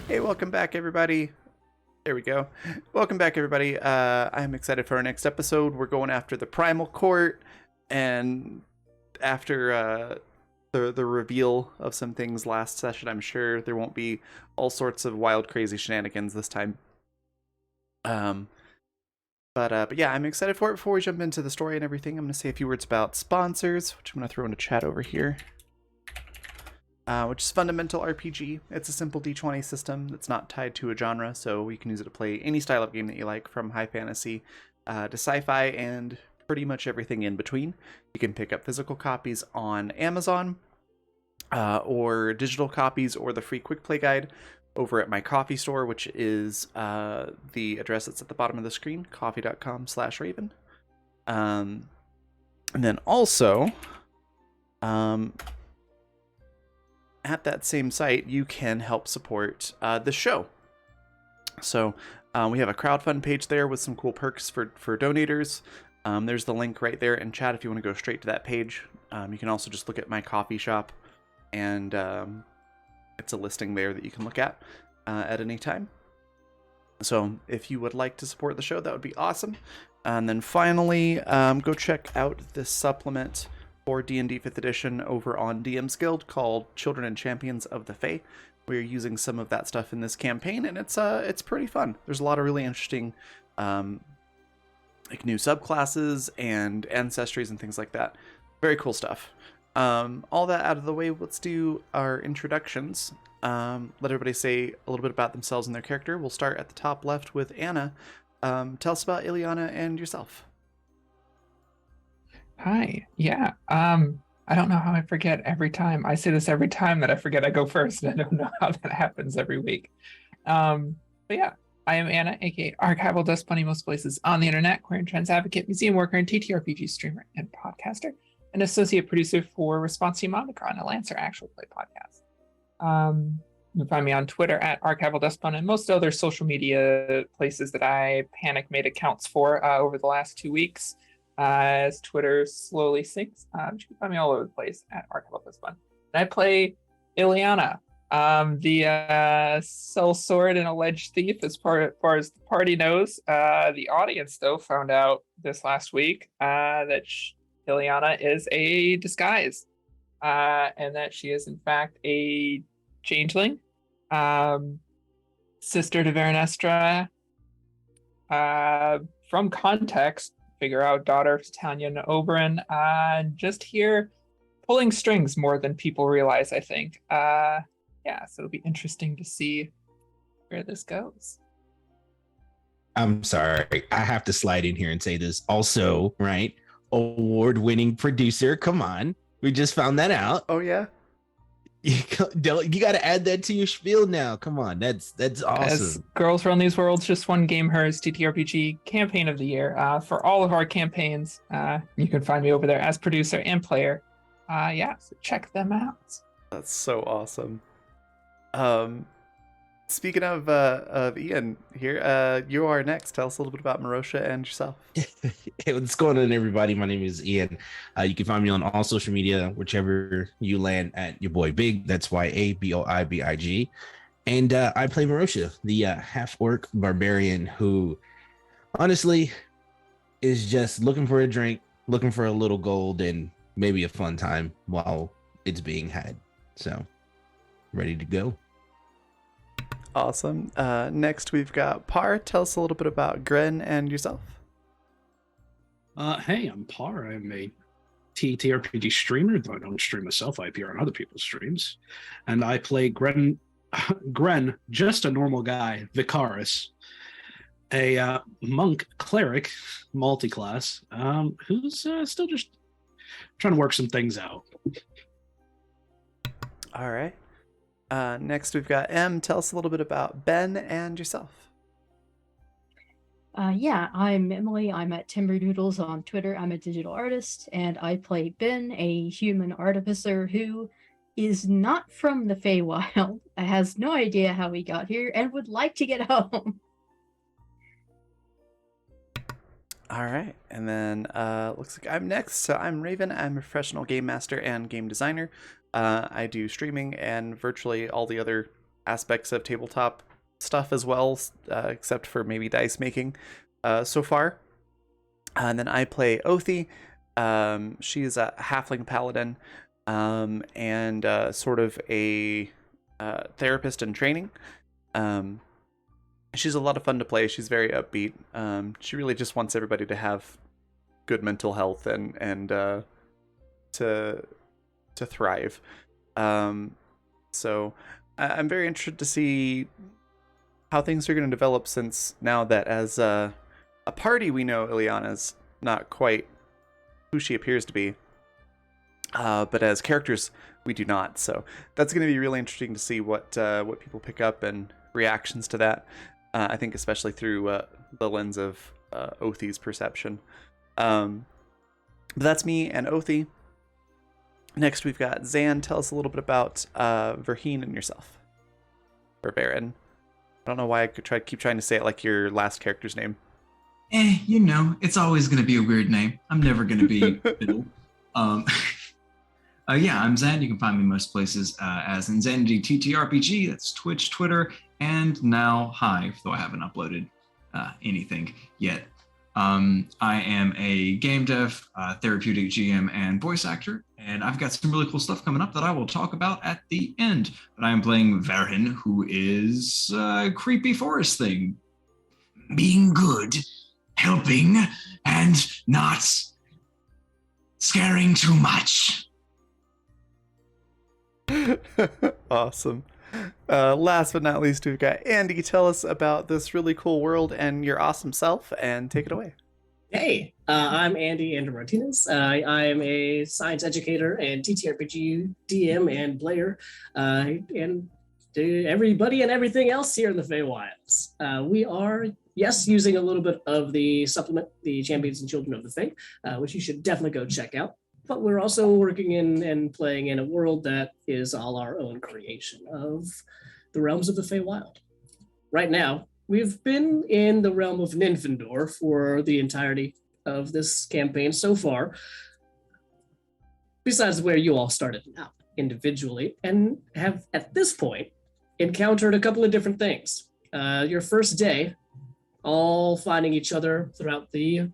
Hey, welcome back, everybody. There we go. Welcome back, everybody. I'm excited for our next episode. We're going after the Primal Court, and after the reveal of some things last session, I'm sure there won't be all sorts of wild, crazy shenanigans this time. Um, but yeah, I'm excited for it. Before we jump into the story and everything, I'm going to say a few words about sponsors, which I'm going to throw into chat over here. Which is Fundamental RPG. It's a simple D20 system that's not tied to a genre, so you can use it to play any style of game that you like, from high fantasy to sci-fi and pretty much everything in between. You can pick up physical copies on Amazon, or digital copies, or the free quick play guide over at my coffee store, which is the address that's at the bottom of the screen, coffee.com/raven. And then also, at that same site, you can help support the show. So we have a crowdfund page there with some cool perks for donators. There's the link right there in chat if you want to go straight to that page. You can also just look at my coffee shop, and it's a listing there that you can look at any time. So if you would like to support the show, that would be awesome. And then finally, go check out this supplement for D&D 5th edition over on DM's Guild called Children and Champions of the Fae. We're using some of that stuff in this campaign, and it's pretty fun. There's a lot of really interesting like new subclasses and ancestries and things like that. Very cool stuff. All that out of the way, let's do our introductions. Let everybody say a little bit about themselves and their character. We'll start at the top left with Anna. Tell us about Ileana and yourself. Hi. Yeah. I don't know how I forget every time. I say this every time that I forget I go first, and I don't know how that happens every week. But yeah, I am Anna, aka Archival Dust Bunny most places on the internet, queer and trans advocate, museum worker, and TTRPG streamer and podcaster, an associate producer for Response Team Omicron, a Lancer actual play podcast. You can find me on Twitter at Archival Dust Bunny and most other social media places that I panic made accounts for over the last 2 weeks. As Twitter slowly sinks, you can find me all over the place at Archival Dust Bunny. And I play Ileana, the sellsword and alleged thief, as far as the party knows. The audience, though, found out this last week that Ileana is a disguise, and that she is, in fact, a changeling, sister to Veranestra. From context, figure out daughter of Tanya and Oberon. Just here pulling strings more than people realize, I think. Yeah, so it'll be interesting to see where this goes. I'm sorry. I have to slide in here and say this. Also, right? Award-winning producer. Come on. We just found that out. Oh, yeah? You got to add that to your spiel now. Come on. That's awesome. As Girls Run These Worlds just won Game Hers TTRPG Campaign of the Year. For all of our campaigns, you can find me over there as producer and player. Yeah, so check them out. That's so awesome. Speaking of Ian here, you are next. Tell us a little bit about Marosha and yourself. Hey, what's going on, everybody? My name is Ian. You can find me on all social media, whichever you land at your boy Big. That's YABOIBIG. And I play Marosha, the half-orc barbarian who, honestly, is just looking for a drink, looking for a little gold, and maybe a fun time while it's being had. So, ready to go. Awesome. Next, we've got Par. Tell us a little bit about Gren and yourself. Hey, I'm Par. I'm a TTRPG streamer, though I don't stream myself. I appear on other people's streams. And I play Gren, just a normal guy, Vicaris, a monk cleric, multi-class, who's still just trying to work some things out. All right. Next, we've got M. Tell us a little bit about Ben and yourself. Yeah, I'm Emily. I'm at Timber Doodles on Twitter. I'm a digital artist, and I play Ben, a human artificer who is not from the Feywild, has no idea how he got here, and would like to get home. All right, and then looks like I'm next. So I'm Raven. I'm a professional game master and game designer. I do streaming and virtually all the other aspects of tabletop stuff as well, except for maybe dice making so far. And then I play Othi. She's a halfling paladin, and sort of a therapist in training. She's a lot of fun to play. She's very upbeat. She really just wants everybody to have good mental health and to thrive. So I'm very interested to see how things are going to develop, since now that as a party we know Ileana's not quite who she appears to be, but as characters we do not. So that's going to be really interesting to see what people pick up and reactions to that. I think especially through the lens of Othi's perception. But that's me and Othi. Next, we've got Zan. Tell us a little bit about Verheen and yourself. Or Varen. I don't know why I could keep trying to say it like your last character's name. You know, it's always going to be a weird name. I'm never going to be middle. Yeah, I'm Zan. You can find me most places as Insanity TTRPG. That's Twitch, Twitter, and now Hive, though I haven't uploaded anything yet. I am a game dev, therapeutic GM, and voice actor, and I've got some really cool stuff coming up that I will talk about at the end. But I am playing Verhin, who is a creepy forest thing. Being good, helping, and not scaring too much. Awesome. Last but not least, we've got Andy. Tell us about this really cool world and your awesome self, and take it away. Hey, I'm Andy Martinez. I am a science educator and TTRPG DM and player, and everybody and everything else here in the Feywilds. We are, yes, using a little bit of the supplement, the Champions and Children of the Fae, which you should definitely go check out. But we're also working in and playing in a world that is all our own creation of the realms of the Feywild. Right now, we've been in the realm of Ninfandor for the entirety of this campaign so far, besides where you all started out individually, and have, at this point, encountered a couple of different things. Your first day, all finding each other throughout the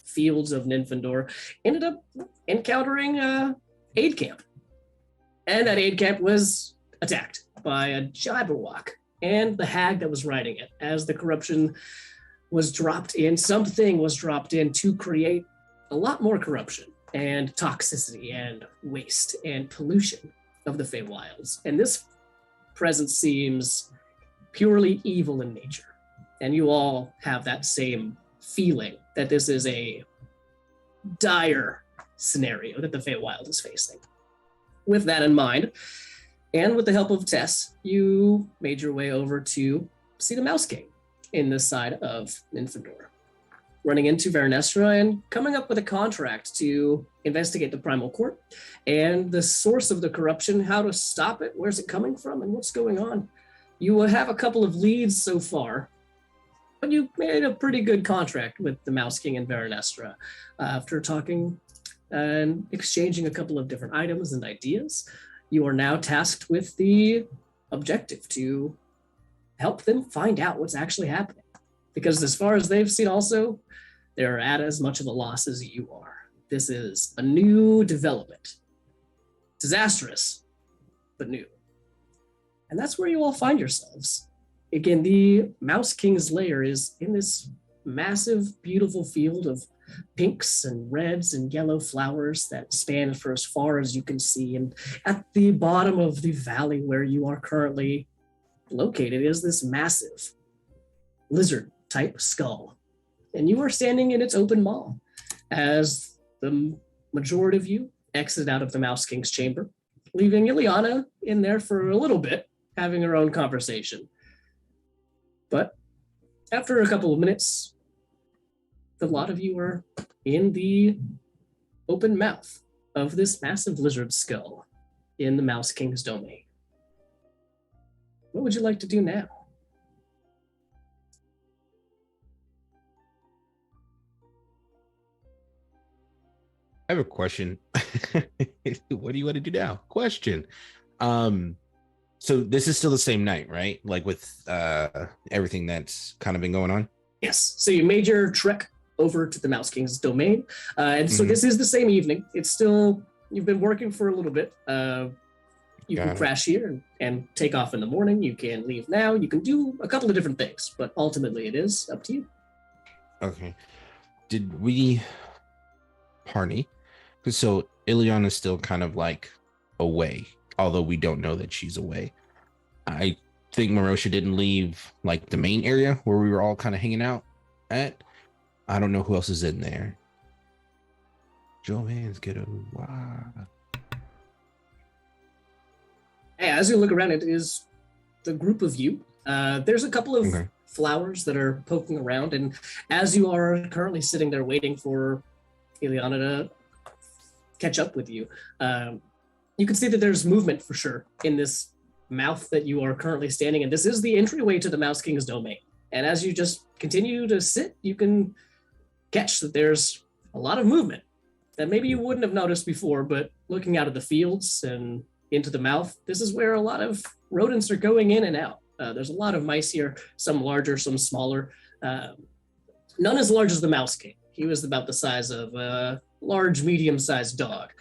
fields of Ninfandor, ended up encountering aid camp. And that aid camp was attacked by a Jabberwock and the hag that was riding it, as the corruption was dropped in. Something was dropped in to create a lot more corruption and toxicity and waste and pollution of the Feywilds. And this presence seems purely evil in nature. And you all have that same feeling that this is a dire scenario that the Feywild is facing. With that in mind, and with the help of Tess, you made your way over to see the Mouse King in this side of Ninfandor, running into Vernestra and coming up with a contract to investigate the Primal Court and the source of the corruption, how to stop it, where's it coming from, and what's going on. You will have a couple of leads so far, but you made a pretty good contract with the Mouse King and Vernestra. After talking and exchanging a couple of different items and ideas, you are now tasked with the objective to help them find out what's actually happening. Because as far as they've seen also, they're at as much of a loss as you are. This is a new development. Disastrous, but new. And that's where you all find yourselves. Again, the Mouse King's lair is in this massive, beautiful field of pinks and reds and yellow flowers that span for as far as you can see. And at the bottom of the valley where you are currently located is this massive lizard-type skull. And you are standing in its open maw as the majority of you exit out of the Mouse King's chamber, leaving Ileana in there for a little bit, having her own conversation. But after a couple of minutes, a lot of you are in the open mouth of this massive lizard skull in the Mouse King's domain. What would you like to do now? I have a question. What do you want to do now? Question. So this is still the same night, right? Like with everything that's kind of been going on. Yes. So you made your trek over to the Mouse King's domain, and so Mhm. this is the same evening. It's still you've been working for a little bit. You Got can it. crash here and take off in the morning. You can leave now. You can do a couple of different things, but ultimately it is up to you. Okay. Did we party? So Ileana is still kind of like away, although we don't know that she's away. I think Marosha didn't leave like the main area where we were all kind of hanging out at. I don't know who else is in there. Joanne's ghetto. Wow. Hey, as you look around, it is the group of you. There's a couple of Okay. flowers that are poking around, and as you are currently sitting there waiting for Ileana to catch up with you, you can see that there's movement for sure in this mouth that you are currently standing in. This is the entryway to the Mouse King's domain. And as you just continue to sit, you can catch that there's a lot of movement that maybe you wouldn't have noticed before, but looking out of the fields and into the mouth, this is where a lot of rodents are going in and out. There's a lot of mice here, some larger, some smaller. None as large as the Mouse King. He was about the size of a large, medium-sized dog.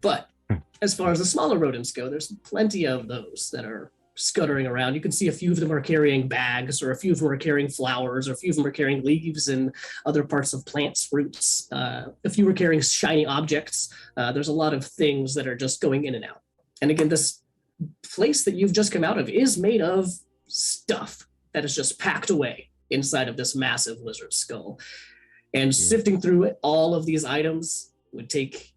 But as far as the smaller rodents go, there's plenty of those that are scuttering around. You can see a few of them are carrying bags, or a few of them are carrying flowers, or a few of them are carrying leaves and other parts of plants, roots. A few are carrying shiny objects. There's a lot of things that are just going in and out. And again, this place that you've just come out of is made of stuff that is just packed away inside of this massive lizard skull. And sifting through it, all of these items would take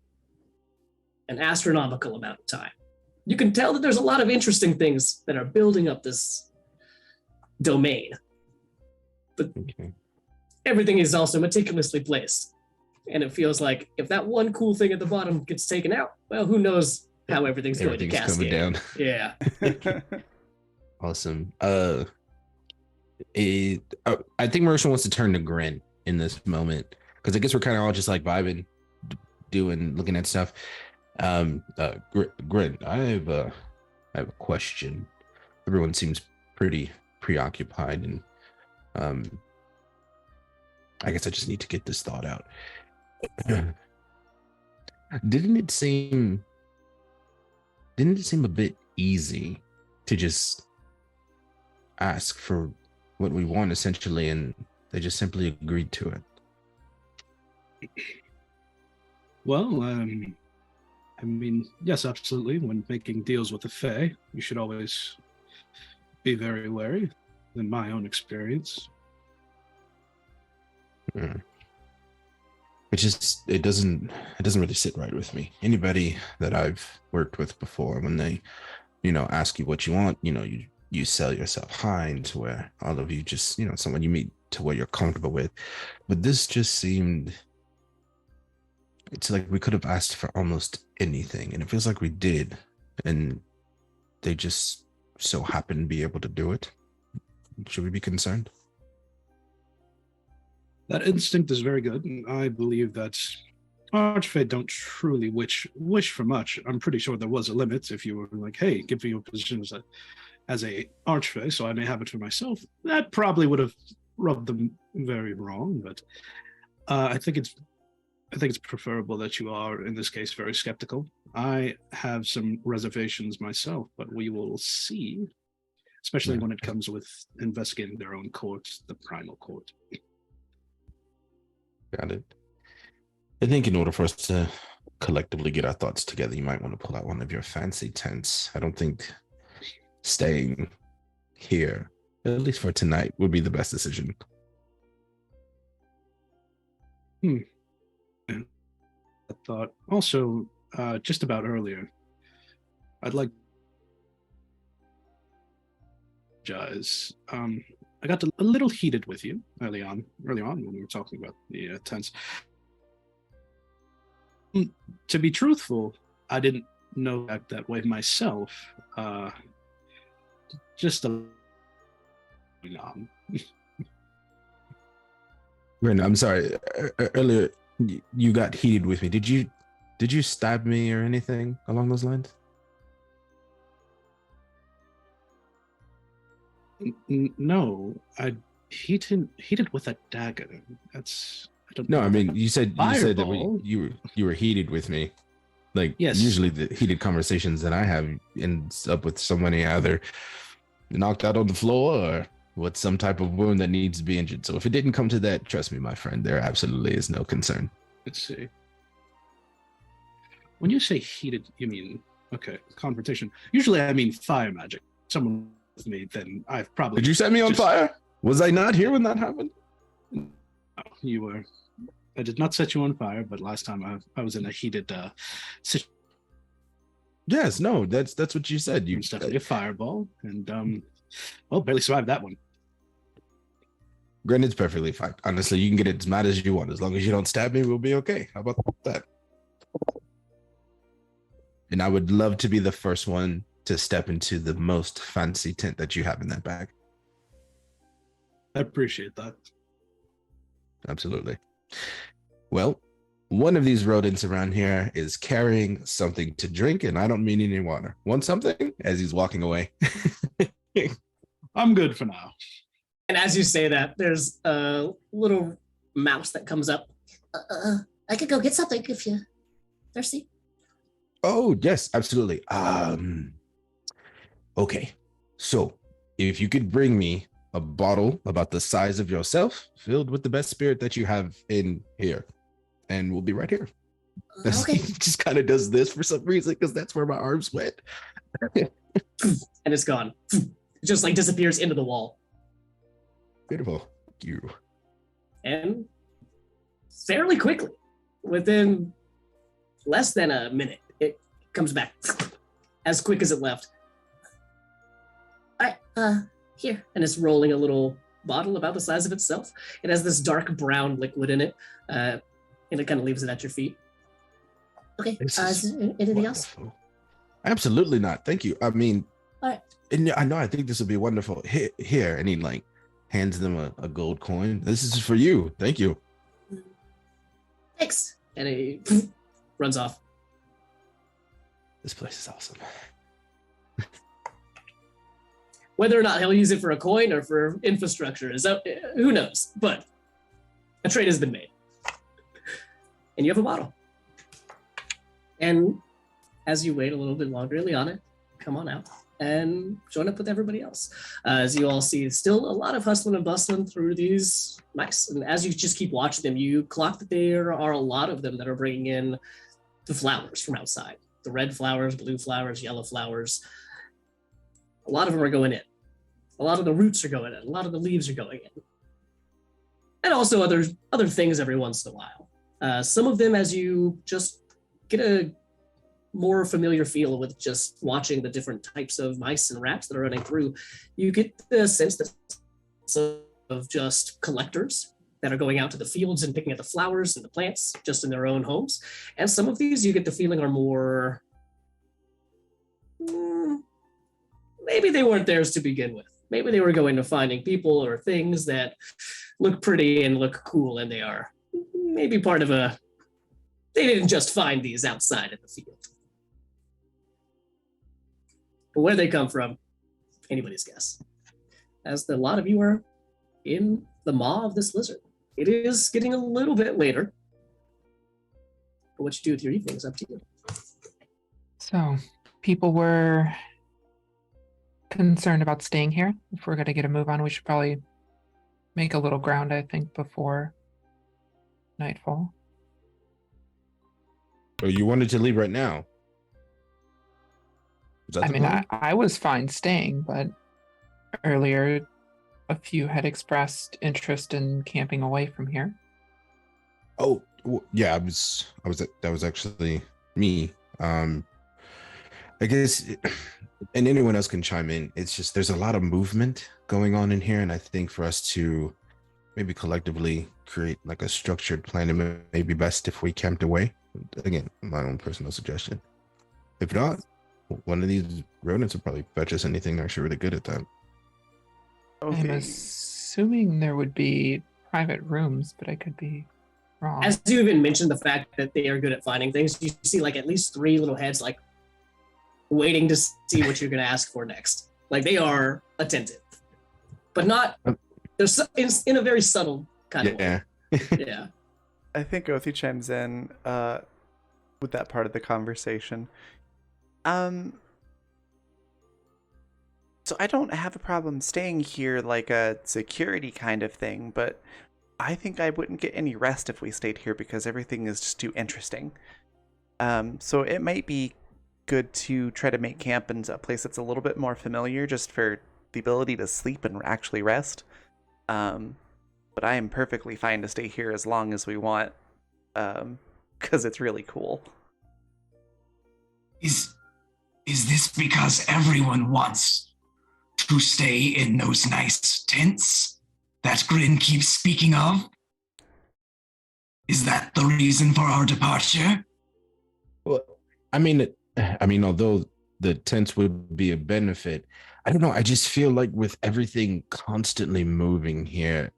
an astronomical amount of time. You can tell that there's a lot of interesting things that are building up this domain. But everything is also meticulously placed. And it feels like if that one cool thing at the bottom gets taken out, well, who knows how everything's going to cascade. Coming down. Yeah. Awesome. I think Marissa wants to turn to Grin in this moment, because I guess we're kind of all just like vibing, looking at stuff. Grin, I have a question. Everyone seems pretty preoccupied, and I guess I just need to get this thought out. Didn't it seem a bit easy to just ask for what we want, essentially, and they just simply agreed to it? Well, I mean, yes, absolutely. When making deals with the Fae, you should always be very wary, in my own experience. It doesn't really sit right with me. Anybody that I've worked with before, when they, ask you what you want, you sell yourself high to where all of you just, someone you meet to where you're comfortable with. But this just seemed, it's like we could have asked for almost anything, and it feels like we did, and they just so happen to be able to do it. Should we be concerned? That instinct is very good, and I believe that Archfey don't truly wish for much. I'm pretty sure there was a limit. If you were like, hey, give me your position as a Archfey, so I may have it for myself, that probably would have rubbed them very wrong. But I think it's preferable that you are, in this case, very skeptical. I have some reservations myself, but we will see, especially when it comes with investigating their own court, the primal court. Got it. I think in order for us to collectively get our thoughts together, you might want to pull out one of your fancy tents. I don't think staying here, at least for tonight, would be the best decision. I thought also, just about earlier, I'd like to apologize. I got a little heated with you early on when we were talking about the tents. To be truthful, I didn't know that way myself. Just a Ren, I'm sorry. Earlier, you got heated with me. Did you stab me or anything along those lines? No, I heated with a dagger. That's I don't No, know. I mean you said that Fireball? you were heated with me. Like Yes. usually the heated conversations that I have ends up with somebody either knocked out on the floor or with some type of wound that needs to be injured. So if it didn't come to that, trust me, my friend, there absolutely is no concern. Let's see. When you say heated, you mean confrontation. Usually I mean fire magic. Someone with me, then I've probably Did you set me on fire? Was I not here when that happened? No, you were. I did not set you on fire, but last time I was in a heated situation. Yes, no, that's what you said. It was definitely a fireball, and barely survived that one. Granted, it's perfectly fine. Honestly, you can get as mad as you want. As long as you don't stab me, we'll be okay. How about that? And I would love to be the first one to step into the most fancy tent that you have in that bag. I appreciate that. Absolutely. Well, one of these rodents around here is carrying something to drink, and I don't mean any water. Want something? As he's walking away. I'm good for now. And as you say that, there's a little mouse that comes up. I could go get something if you're thirsty. Oh, yes, absolutely. Okay. So, if you could bring me a bottle about the size of yourself, filled with the best spirit that you have in here, and we'll be right here. Okay. He just kind of does this for some reason because that's where my arms went. And it's gone. It just like disappears into the wall. Beautiful. Thank you. And fairly quickly, within less than a minute, it comes back as quick as it left. Here. And it's rolling a little bottle about the size of itself. It has this dark brown liquid in it, and it kind of leaves it at your feet. Okay. This Is there anything else? wonderful. Absolutely not. Thank you. I mean, All right. and I know. I think this would be wonderful. Here, and he like hands them a gold coin. This is for you. Thank you. Thanks. And he runs off. This place is awesome. Whether or not he'll use it for a coin or for infrastructure is up, who knows? But a trade has been made, and you have a bottle. And as you wait a little bit longer, Ileana, come on out and join up with everybody else. As you all see, still a lot of hustling and bustling through these mice. And as you just keep watching them, you clock that there are a lot of them that are bringing in the flowers from outside. The red flowers, blue flowers, yellow flowers. A lot of them are going in. A lot of the roots are going in. A lot of the leaves are going in. And also other things every once in a while. Some of them, as you just get a more familiar feel with just watching the different types of mice and rats that are running through, you get the sense that of just collectors that are going out to the fields and picking at the flowers and the plants just in their own homes. And some of these you get the feeling are more, maybe they weren't theirs to begin with. Maybe they were going to finding people or things that look pretty and look cool, and they are maybe part of they didn't just find these outside in the field. But where they come from, anybody's guess. As a lot of you are in the maw of this lizard. It is getting a little bit later. But what you do with your evening is up to you. So, people were concerned about staying here. If we're going to get a move on, we should probably make a little ground, I think, before nightfall. Oh, you wanted to leave right now? I mean, I was fine staying, but earlier a few had expressed interest in camping away from here. Oh, yeah, that was actually me. I guess, and anyone else can chime in. It's just there's a lot of movement going on in here, and I think for us to maybe collectively create like a structured plan, it may be best if we camped away. Again, my own personal suggestion. If not, one of these rodents will probably fetch us anything. They're actually really good at that. I'm assuming there would be private rooms, but I could be wrong. As you even mentioned the fact that they are good at finding things, you see like at least 3 little heads like waiting to see what you're going to ask for next. Like they are attentive. but not. There's in a very subtle kind of way. Yeah. Yeah. I think Othi chimes in with that part of the conversation. So I don't have a problem staying here like a security kind of thing, but I think I wouldn't get any rest if we stayed here because everything is just too interesting. So it might be good to try to make camp in a place that's a little bit more familiar just for the ability to sleep and actually rest. But I am perfectly fine to stay here as long as we want, because it's really cool. Is this because everyone wants to stay in those nice tents that Grin keeps speaking of? Is that the reason for our departure? Well, I mean, although the tents would be a benefit, I don't know. I just feel like with everything constantly moving here,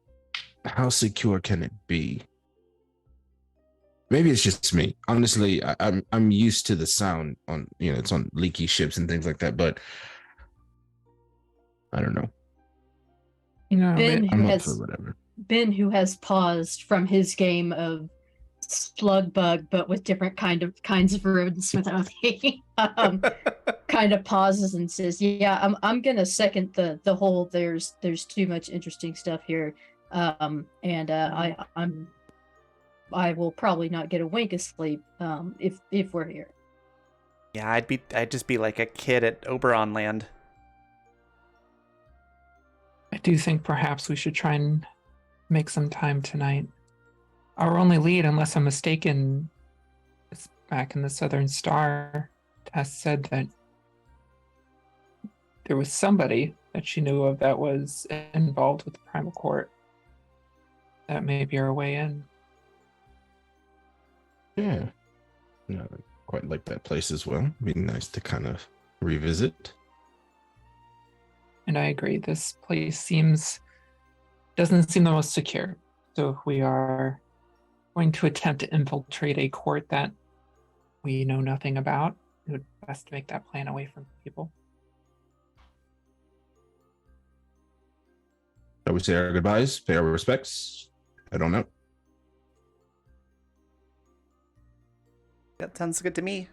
how secure can it be? Maybe it's just me. Honestly, I'm used to the sound on it's on leaky ships and things like that, but I don't know. Ben, I'm up for whatever. Ben, who has paused from his game of slug bug, but with different kinds of rodents without kind of pauses and says, "Yeah, I'm gonna second the whole. There's too much interesting stuff here, and I will probably not get a wink of sleep if we're here." Yeah, I'd just be like a kid at Oberon Land. I do think perhaps we should try and make some time tonight. Our only lead, unless I'm mistaken, is back in the Southern Star. Tess said that there was somebody that she knew of that was involved with the Primal Court. That may be our way in. Yeah. No, I quite like that place as well. Be nice to kind of revisit. And I agree, this place doesn't seem the most secure. So if we are going to attempt to infiltrate a court that we know nothing about, it would be best to make that plan away from people. I would say our goodbyes, pay our respects. I don't know. That sounds good to me.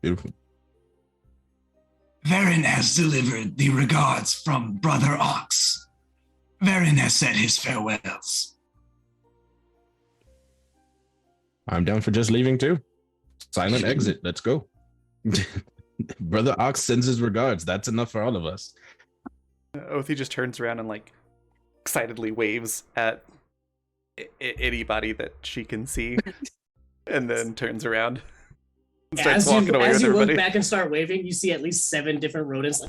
Beautiful. Varen has delivered the regards from Brother Ox. Varen has said his farewells. I'm down for just leaving too. Silent exit. Let's go. Brother Ox sends his regards. That's enough for all of us. Othi just turns around and excitedly waves at anybody that she can see, and then turns around. And starts walking away as with you everybody. look back and start waving, you see at least 7 different rodents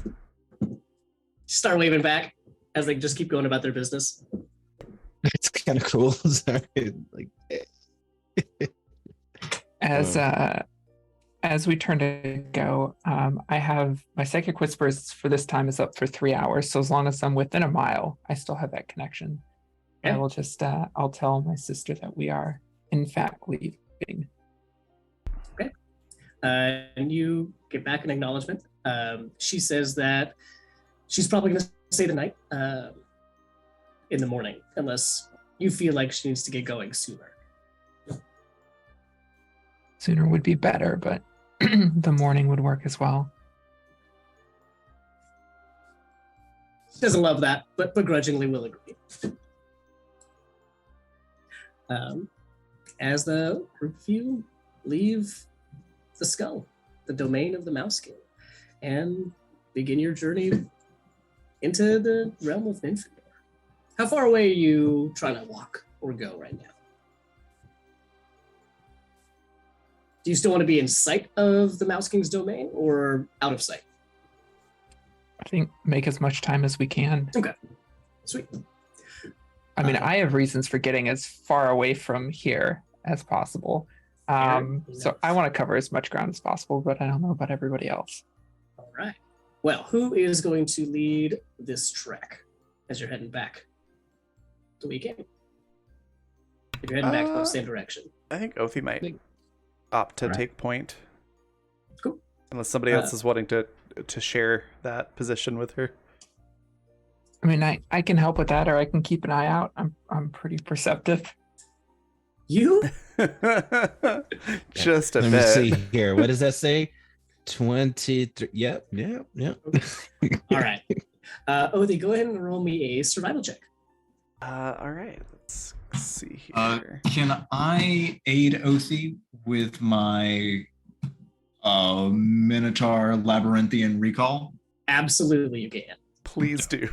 start waving back as they just keep going about their business. It's kind of cool. As we turn to go, I have my psychic whispers for this time is up for 3 hours. So as long as I'm within a mile, I still have that connection. Okay. I will just I'll tell my sister that we are in fact leaving. Okay. And you get back an acknowledgement. She says that she's probably going to stay the night in the morning, unless you feel like she needs to get going sooner. Sooner would be better, but the morning would work as well. She doesn't love that, but begrudgingly will agree. As the group of you leave the skull, the domain of the mouse king, and begin your journey into the realm of Nymphador. How far away are you trying to walk or go right now? Do you still want to be in sight of the Mouse King's domain or out of sight? I think make as much time as we can. Okay, sweet. I mean, I have reasons for getting as far away from here as possible. So I want to cover as much ground as possible, but I don't know about everybody else. All right. Well, who is going to lead this trek as you're heading back to weekend? If you're heading back in the same direction. I think Othi might opt to take point. Cool. Unless somebody else is wanting to share that position with her. I mean, I can help with that, or I can keep an eye out. I'm pretty perceptive. You Just a Let me bit. see here. What does that say? 23. Yep. all right? Othi, go ahead and roll me a survival check. All right, let's see here. Can I aid Othi with my Minotaur Labyrinthian recall? Absolutely, you can. Please do.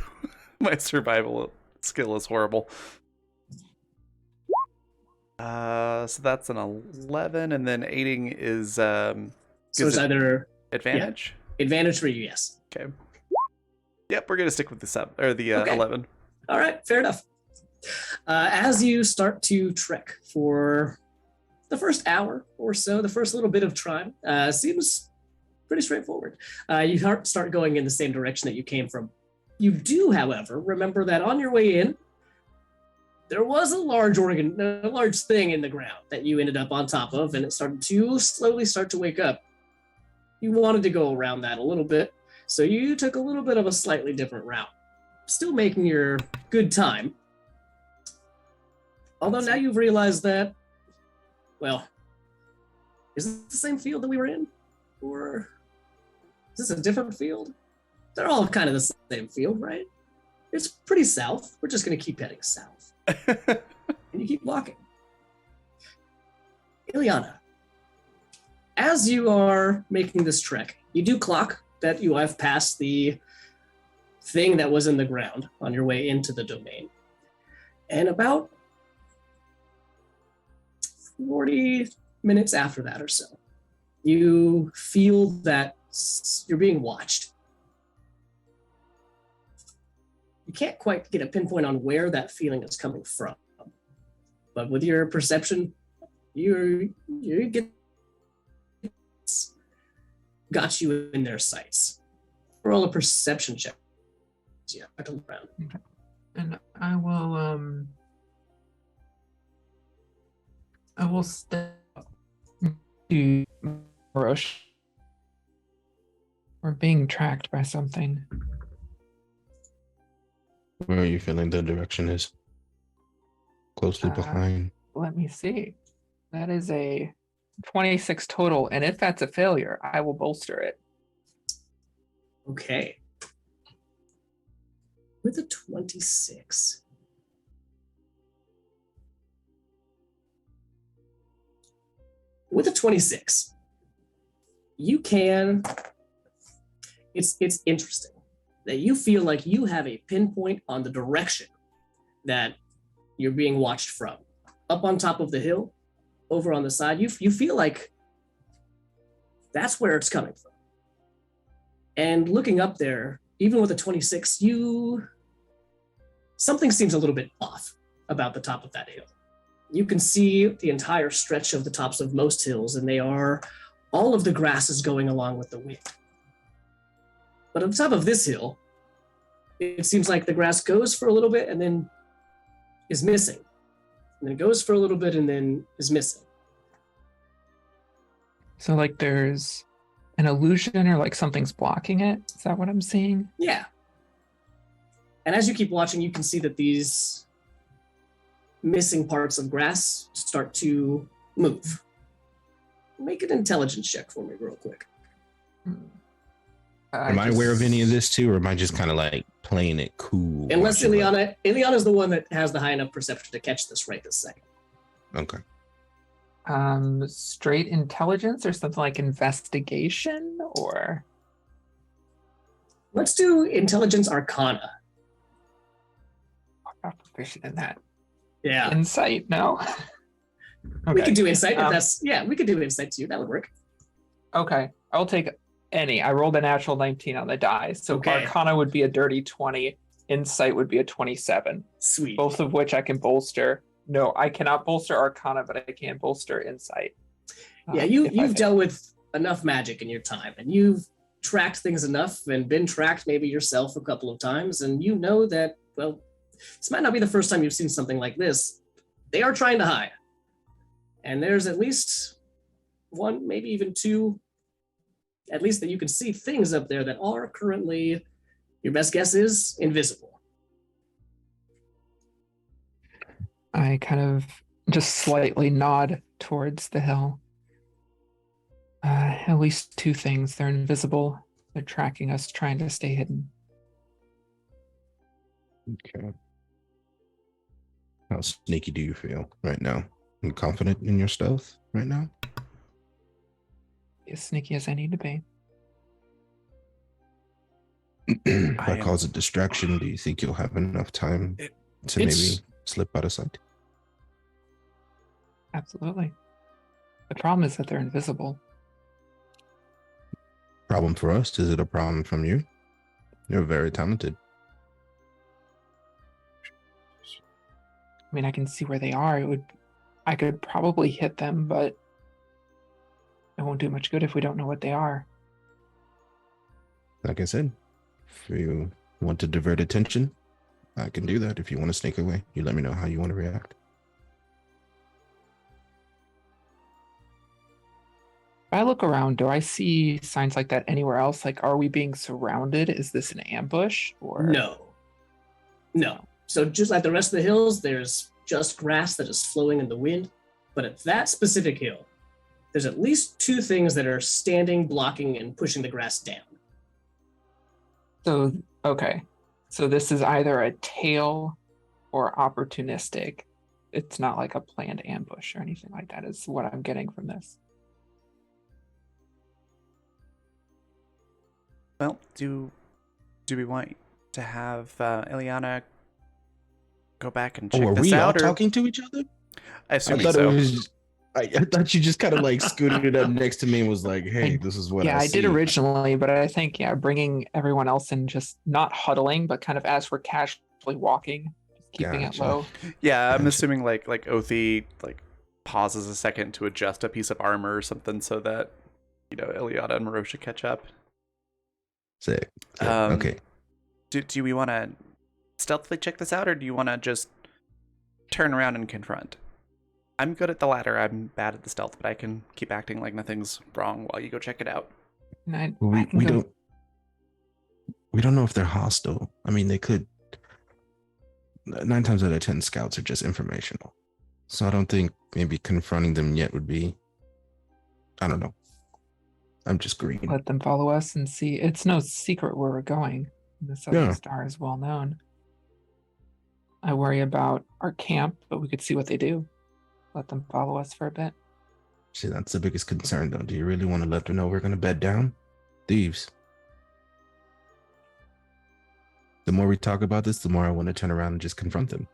My survival skill is horrible. So that's an 11, and then aiding is So gives it's it either advantage. advantage for you, yes. Okay. Yep, we're gonna stick with the 7 or the Okay. 11. All right, fair enough. As you start to trek for the first hour or so, the first little bit of time seems pretty straightforward. You start going in the same direction that you came from. You do, however, remember that on your way in, there was a large thing in the ground that you ended up on top of, and it started to slowly start to wake up. You wanted to go around that a little bit, so you took a little bit of a slightly different route. Still making your good time. Although now you've realized that, well, is this the same field that we were in? Or is this a different field? They're all kind of the same field, right? It's pretty south. We're just going to keep heading south. And you keep walking. Ileana, as you are making this trek, you do clock that you have passed the thing that was in the ground on your way into the domain. And about 40 minutes after that or so, you feel that you're being watched. You can't quite get a pinpoint on where that feeling is coming from. But with your perception, you got you in their sights. Roll a perception check. Yeah, I can look around. And I will step to Rush. We're being tracked by something. Where are you feeling the direction is? Closely behind. Let me see. That is a 26 total, and if that's a failure, I will bolster it. Okay. With a 26. With a 26, you can, it's interesting that you feel like you have a pinpoint on the direction that you're being watched from. Up on top of the hill, over on the side, you feel like that's where it's coming from. And looking up there, even with a 26, something seems a little bit off about the top of that hill. You can see the entire stretch of the tops of most hills, and all of the grass is going along with the wind. But on top of this hill, it seems like the grass goes for a little bit and then is missing. And then goes for a little bit and then is missing. So like there's an illusion or like something's blocking it? Is that what I'm seeing? Yeah. And as you keep watching, you can see that these missing parts of grass start to move. Make an intelligence check for me real quick. Am I aware of any of this too, or am I just kind of like playing it cool? Unless watching, Ileana's the one that has the high enough perception to catch this right this second. Okay. Straight intelligence or something like investigation or? Let's do intelligence arcana. I'm not proficient in that. Yeah. Insight, no? Okay. We could do insight if we could do insight too. That would work. Okay. I'll take any. I rolled a natural 19 on the die. So Okay. Arcana would be a dirty 20. Insight would be a 27. Sweet. Both of which I can bolster. No, I cannot bolster Arcana, but I can bolster Insight. Yeah, you've dealt with enough magic in your time, and you've tracked things enough and been tracked maybe yourself a couple of times, and you know that, well, this might not be the first time you've seen something like this. They are trying to hide. And there's at least one, maybe even two, at least that you can see things up there that are currently, your best guess is, invisible. I kind of just slightly nod towards the hill. At least two things. They're invisible. They're tracking us, trying to stay hidden. Okay. How sneaky do you feel right now? You confident in your stealth right now? As sneaky as I need to be. If I I am- cause a distraction, do you think you'll have enough time to maybe It's slip out of sight? Absolutely. The problem is that they're invisible. Problem for us? Is it a problem from you? You're very talented. I mean, I can see where they are. I could probably hit them, but it won't do much good if we don't know what they are. Like I said, if you want to divert attention, I can do that. If you want to sneak away, you let me know how you want to react. If I look around, do I see signs like that anywhere else? Like, are we being surrounded? Is this an ambush? Or No. So just like the rest of the hills, there's just grass that is flowing in the wind. But at that specific hill, there's at least two things that are standing, blocking, and pushing the grass down. So, okay. So this is either a tail or opportunistic. It's not like a planned ambush or anything like that, is what I'm getting from this. Well, do we want to have Ileana go back and check Oh, are this we all out? Or talking to each other? I I assume thought so. it was. I thought you just kind of like scooted up next to me and was like, "Hey, this is what Yeah, I I did see." originally, but I think, bringing everyone else in, just not huddling, but kind of as we're casually walking, just keeping Gotcha. it low. Yeah, I'm Gotcha. assuming like Othi like pauses a second to adjust a piece of armor or something so that Ileana and Marosha catch up. Sick. Sick. Um, Okay. Do we want to stealthily check this out, or do you want to just turn around and confront? I'm good at the latter. I'm bad at the stealth, but I can keep acting like nothing's wrong while you go check it out. And I Well, can go. we don't know if they're hostile. I mean, they could. 9 times out of 10, scouts are just informational. So I don't think maybe confronting them yet would be. I don't know. I'm just green. Let them follow us and see. It's no secret where we're going. The Southern Yeah. Star is well known. I worry about our camp, but we could see what they do. Let them follow us for a bit. See, that's the biggest concern, though. Do you really want to let them know we're going to bed down? Thieves. The more we talk about this, the more I want to turn around and just confront them.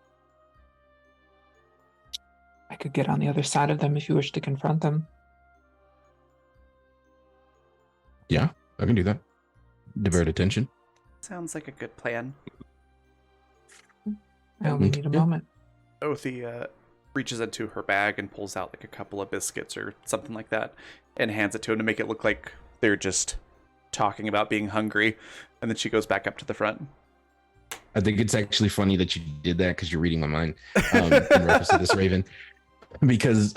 I could get on the other side of them if you wish to confront them. Yeah, I can do that. Divert attention. Sounds like a good plan. I only Okay. need a moment. Othi reaches into her bag and pulls out like a couple of biscuits or something like that and hands it to him to make it look like they're just talking about being hungry. And then she goes back up to the front. I think it's actually funny that you did that because you're reading my mind in reference to this Raven. Because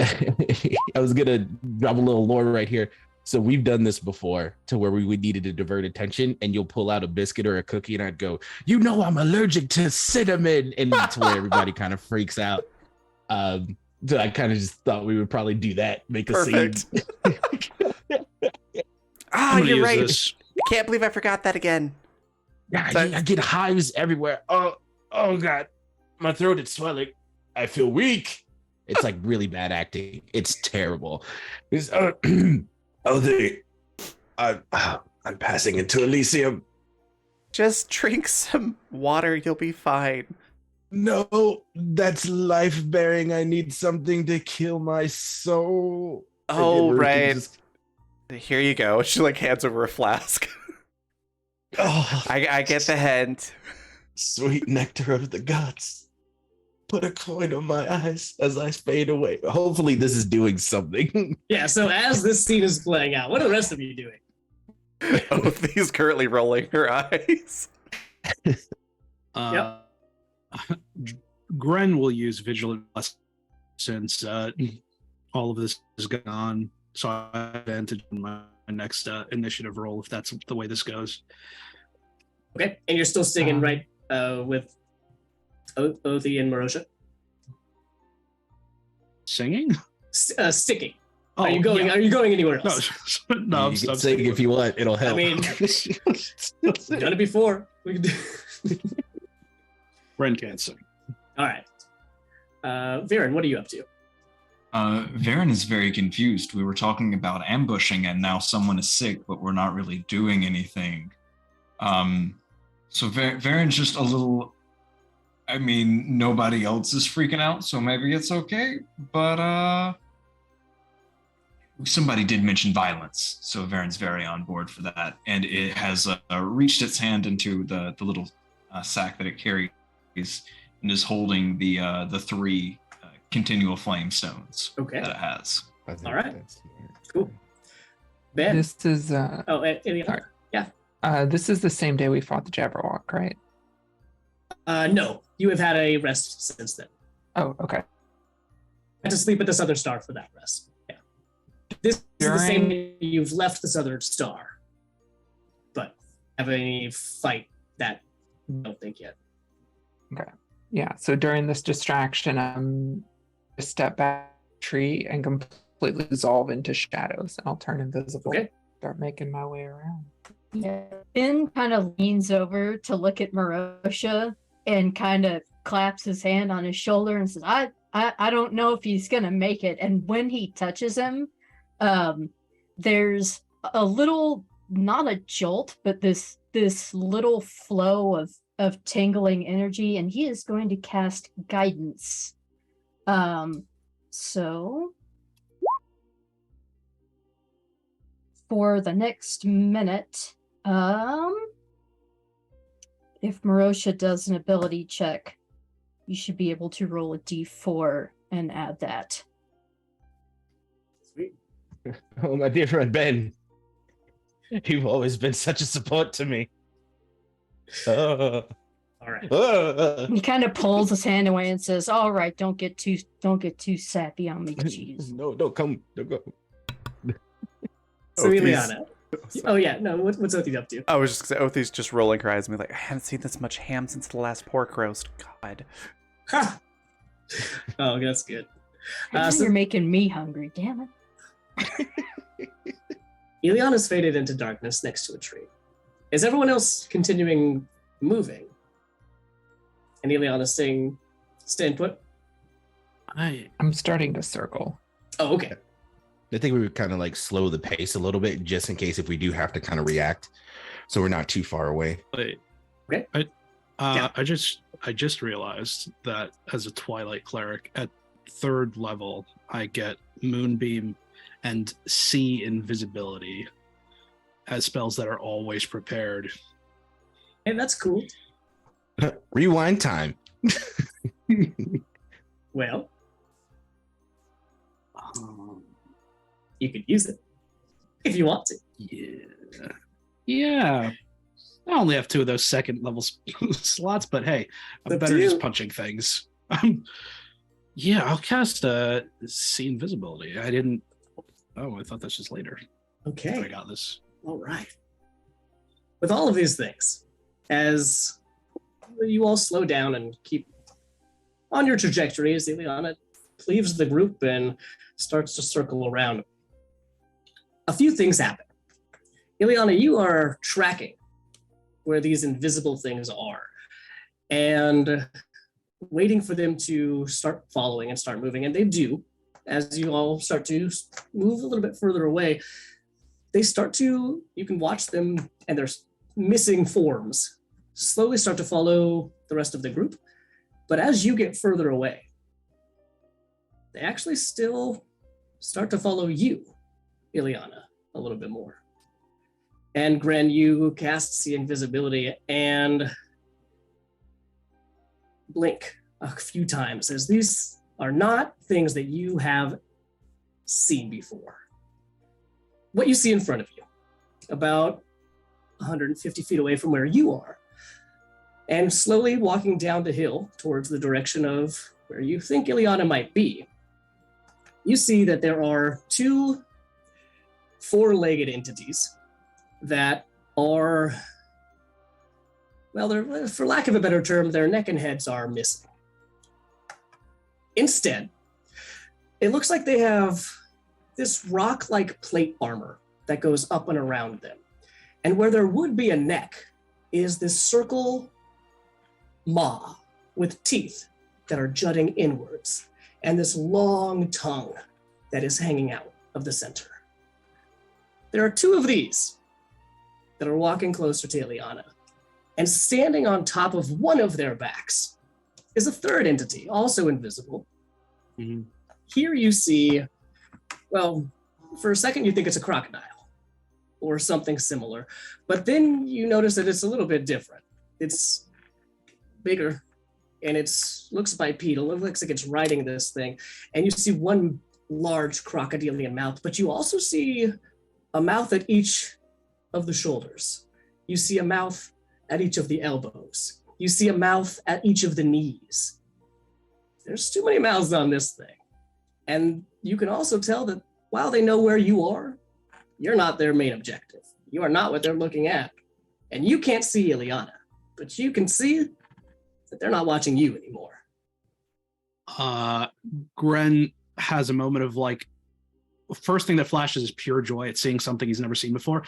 I was going to drop a little lore right here. So we've done this before to where we would needed to divert attention and you'll pull out a biscuit or a cookie and I'd go, I'm allergic to cinnamon. And that's where everybody kind of freaks out. So I kind of just thought we would probably do that, make a Perfect. scene. Ah, I'm gonna you're use right. this. I can't believe I forgot that again. Yeah, So- I get hives everywhere. Oh God, my throat is swelling. I feel weak. It's like really bad acting. It's terrible. I'm passing into Elysium. Just drink some water. You'll be fine. No, that's life bearing. I need something to kill my soul. Oh, Everything right. just- Here you go. She like hands over a flask. Oh, I get the hint. sweet nectar of the gods. Put a coin on my eyes as I fade away. Hopefully, this is doing something. Yeah, so as this scene is playing out, what are the rest of you doing? Othi's currently rolling her eyes. Gren will use vigilant since all of this is going on. So I have advantage in my next initiative roll if that's the way this goes. Okay, and you're still sticking Um, right with Othi and Marosha? Singing? Sticking. Oh, Are you going? yeah. Are you going anywhere No, else? no, I'm you can I'm sing sticking if you want. It'll help. mean, Done it before. We can do. Ren can't sing. All right. Viren, what are you up to? Varen is very confused. We were talking about ambushing, and now someone is sick, but we're not really doing anything. So Varen's just a little. I mean, nobody else is freaking out, so maybe it's okay. But somebody did mention violence, so Varen's very on board for that, and it has reached its hand into the little sack that it carries, and is holding the 3 continual flame stones Okay. that it has. All right. Cool. Ben. This is Ilya. sorry. Yeah. This is the same day we fought the Jabberwock, right? No, you have had a rest since then. Oh, okay. Had to sleep at the Southern Star for that rest. Yeah. This is the same day you've left the Southern Star, but have a fight that I don't think yet. Yeah. So during this distraction, I step back tree and completely dissolve into shadows, and I'll turn invisible. Okay. Start making my way around. Yeah. Ben kind of leans over to look at Marosha and kind of claps his hand on his shoulder and says, I don't know if he's gonna make it. And when he touches him, there's a little, not a jolt, but this little flow of tingling energy, and he is going to cast guidance. So for the next minute, if Marosha does an ability check, you should be able to roll a d4 and add that. Sweet. Oh, my dear friend Ben, you've always been such a support to me. All right. He kind of pulls his hand away and says, "All right, don't get too sappy on me, jeez." No, don't come. Don't go. So Othie's- Ileana. Oh yeah, no. What's Othie up to? I was just gonna say, Othie's just rolling her eyes and be like, I haven't seen this much ham since the last pork roast. God. Ha! Oh, that's good. Now So you're making me hungry, damn it. Ileana's faded into darkness next to a tree. Is everyone else continuing moving? And Ileana's saying, "Stand put." I'm starting to circle. Oh, okay. I think we would kind of like slow the pace a little bit, just in case if we do have to kind of react, so we're not too far away. Wait. Okay. I just realized that as a Twilight cleric at 3rd level, I get Moonbeam and See Invisibility as spells that are always prepared. Hey, that's cool. Rewind time. Well, you could use it if you want to. Yeah. I only have 2 of those 2nd level slots, but hey, I'm Up better to just you. punching things. Yeah, I'll cast See Invisibility. I thought that's just later. I Okay. got this. All right. With all of these things, as you all slow down and keep on your trajectory, as Ileana leaves the group and starts to circle around, a few things happen. Ileana, you are tracking where these invisible things are and waiting for them to start following and start moving. And they do. As you all start to move a little bit further away, you can watch them and their missing forms slowly start to follow the rest of the group. But as you get further away, they actually still start to follow you, Ileana, a little bit more. And Gren, you cast See Invisibility and blink a few times, as these are not things that you have seen before. What you see in front of you, about 150 feet away from where you are, and slowly walking down the hill towards the direction of where you think Ileana might be, you see that there are 2 4-legged entities that are, well, they're, for lack of a better term, their neck and heads are missing. Instead, it looks like they have this rock-like plate armor that goes up and around them. And where there would be a neck is this circle maw with teeth that are jutting inwards and this long tongue that is hanging out of the center. There are two of these that are walking closer to Ileana, and standing on top of one of their backs is a third entity, also invisible. Mhm. Here you see, well, for a second you think it's a crocodile or something similar, but then you notice that it's a little bit different. It's bigger, and it looks bipedal. It looks like it's riding this thing, and you see one large crocodilian mouth, but you also see a mouth at each of the shoulders. You see a mouth at each of the elbows. You see a mouth at each of the knees. There's too many mouths on this thing. And you can also tell that while they know where you are, you're not their main objective. You are not what they're looking at. And you can't see Ileana, but you can see that they're not watching you anymore. Gren has a moment of like, first thing that flashes is pure joy at seeing something he's never seen before.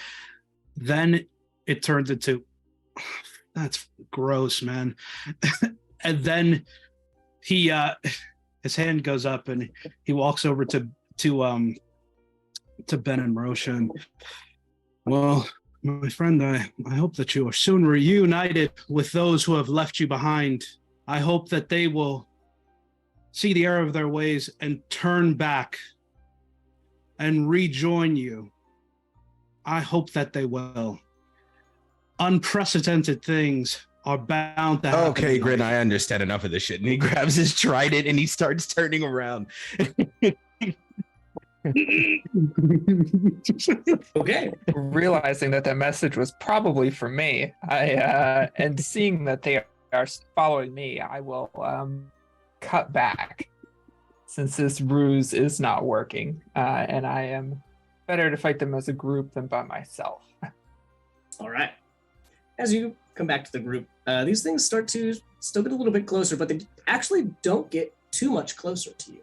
Then it turns into, that's gross, man. And then he his hand goes up and he walks over to Ben and Marosha and, well, my friend, I hope that you are soon reunited with those who have left you behind. I hope that they will see the error of their ways and turn back and rejoin you. I hope that they will. Unprecedented things are bound to happen. Okay, Grin, I understand enough of this shit. And he grabs his trident and he starts turning around. Okay. Realizing that message was probably for me, and seeing that they are following me, I will cut back, since this ruse is not working, and I am better to fight them as a group than by myself. All right. As you come back to the group, these things start to still get a little bit closer, but they actually don't get too much closer to you.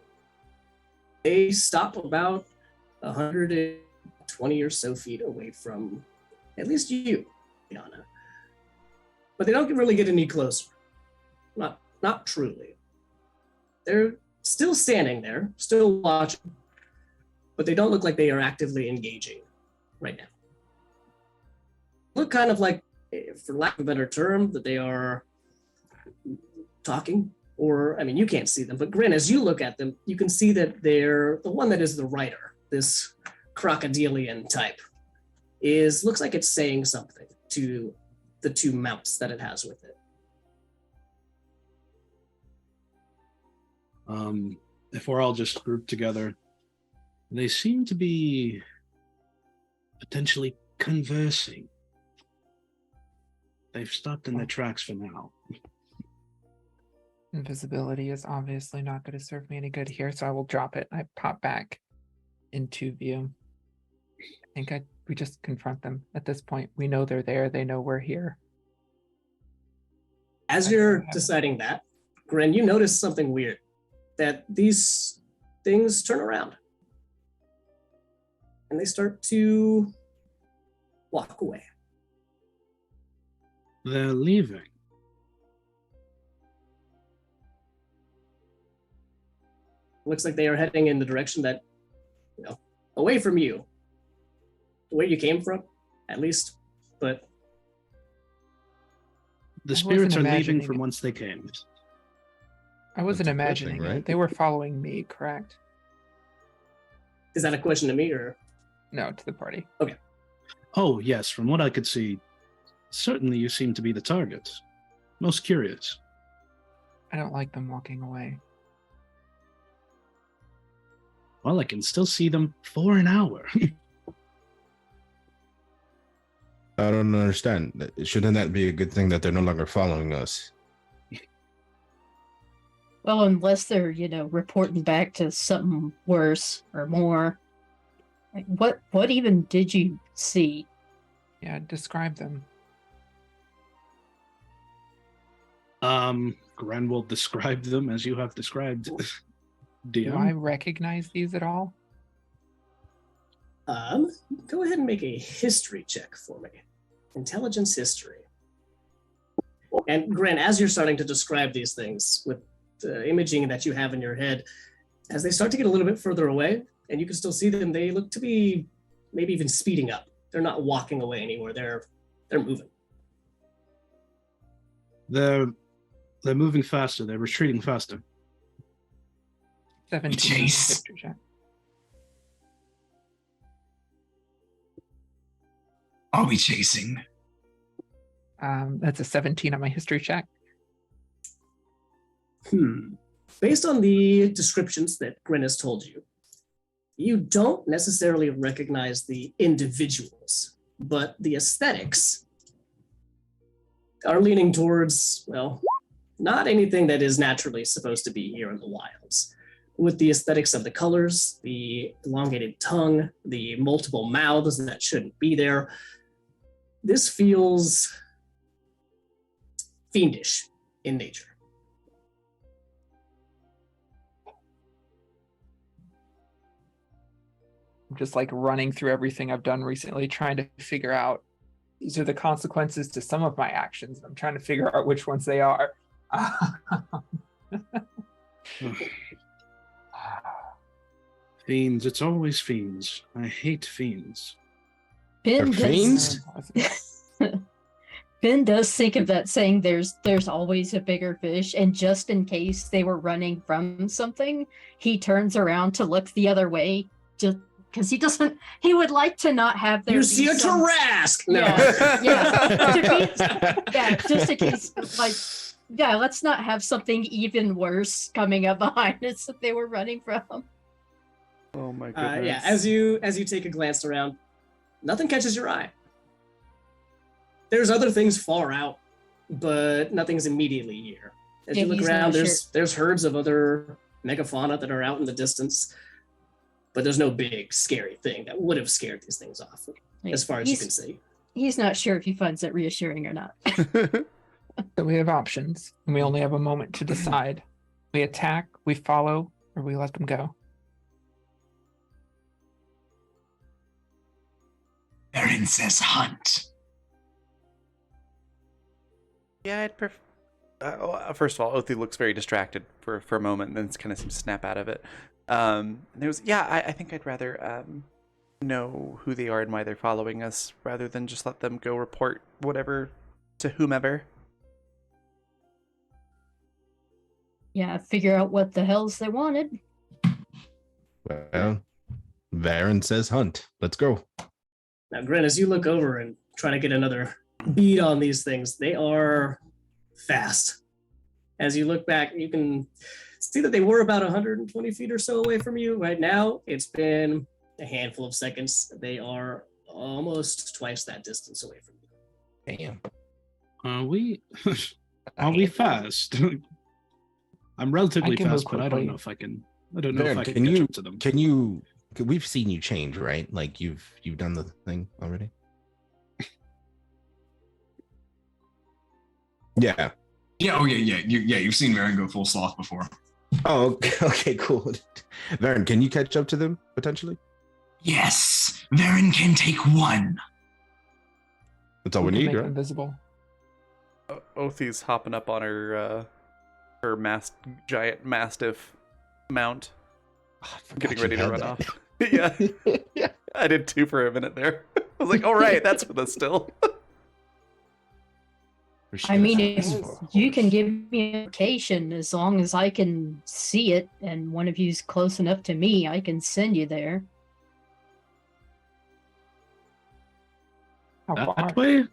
They stop about 120 or so feet away from at least you, Yana. But they don't really get any closer. Not truly. They're still standing there, still watching, but they don't look like they are actively engaging right now. Look kind of like, for lack of a better term, that they are talking, or, I mean, you can't see them, but Grin, as you look at them, you can see that they're, the one that is the rider, this crocodilian type, looks like it's saying something to the two mounts that it has with it. If we're all just grouped together, they seem to be potentially conversing. They've stopped in their tracks for now. Invisibility is obviously not going to serve me any good here, so I will drop it. I pop back into view. I think we just confront them at this point. We know they're there. They know we're here. As you're deciding that, Gren, you notice something weird. That these things turn around. And they start to walk away. They're leaving. Looks like they are heading in the direction that, away from you. Where you came from, at least. But the spirits are leaving imagining from it. whence they came. I wasn't That's a good imagining thing, it. right? They were following me, correct? is that a question to me, or? No, to the party. Oh, yes, from what I could see, certainly you seem to be the target. Most curious. I don't like them walking away. Well, I can still see them for an hour. I don't understand. Shouldn't that be a good thing that they're no longer following us? Well, unless they're, reporting back to something worse or more. Like, what even did you see? Yeah, describe them. Gren will describe them as you have described. Do I DM. recognize these at all? Go ahead and make a history check for me. Intelligence history. And Grant, as you're starting to describe these things with the imaging that you have in your head, as they start to get a little bit further away, and you can still see them, they look to be maybe even speeding up. They're not walking away anymore. They're moving. They're moving faster. They're retreating faster. 17 Chase. history check. Are we chasing? That's a 17 on my history check. Based on the descriptions that Gren has told you, you don't necessarily recognize the individuals, but the aesthetics are leaning towards, well, not anything that is naturally supposed to be here in the wilds. With the aesthetics of the colors, the elongated tongue, the multiple mouths that shouldn't be there, this feels fiendish in nature. I'm just like running through everything I've done recently, trying to figure out these are the consequences to some of my actions. And I'm trying to figure out which ones they are. Fiends. It's always fiends. I hate fiends. Ben They're does, fiends? Ben does think of that saying there's always a bigger fish, and just in case they were running from something, he turns around to look the other way just because he would like to not have there You be see a some- Tarask! No. Yeah, just in case, like, yeah, let's not have something even worse coming up behind us that they were running from. Oh my goodness. Yeah, as you take a glance around, nothing catches your eye. There's other things far out, but nothing's immediately here. As Yeah, you look he's around, not there's herds of other megafauna that are out in the distance, but there's no big scary thing that would have scared these things off, as far as you can see. He's not sure if he finds it reassuring or not. So we have options, and we only have a moment to decide. We attack, we follow, or we let them go. Aaron says hunt. Yeah, I'd prefer. First of all, Othi looks very distracted for a moment, and then kind of seems to snap out of it. And there was, I think I'd rather know who they are and why they're following us, rather than just let them go report whatever to whomever. Yeah, figure out what the hells they wanted. Well, Varen says hunt. Let's go. Now, Gren, as you look over and try to get another beat on these things, they are fast. As you look back, you can see that they were about 120 feet or so away from you. Right now, it's been a handful of seconds. They are almost twice that distance away from you. Damn. Are we fast? I'm relatively I can fast, move but I don't quickly. know if I can. I don't know Varen, if I can can catch you- up to them. We've seen you change, right? Like you've done the thing already. Yeah. Yeah, oh yeah. You've seen Varen go full sloth before. Oh, okay, cool. Varen, can you catch up to them potentially? Yes, Varen can take one. That's all we can need, make right? them visible. Othi's hopping up on her giant mastiff mount, getting ready to run off. Yeah, Yeah. I did too for a minute there. I was like, "All right, that's with us still." I mean, if you can give me a location, as long as I can see it and one of you's close enough to me, I can send you there. How far? That way?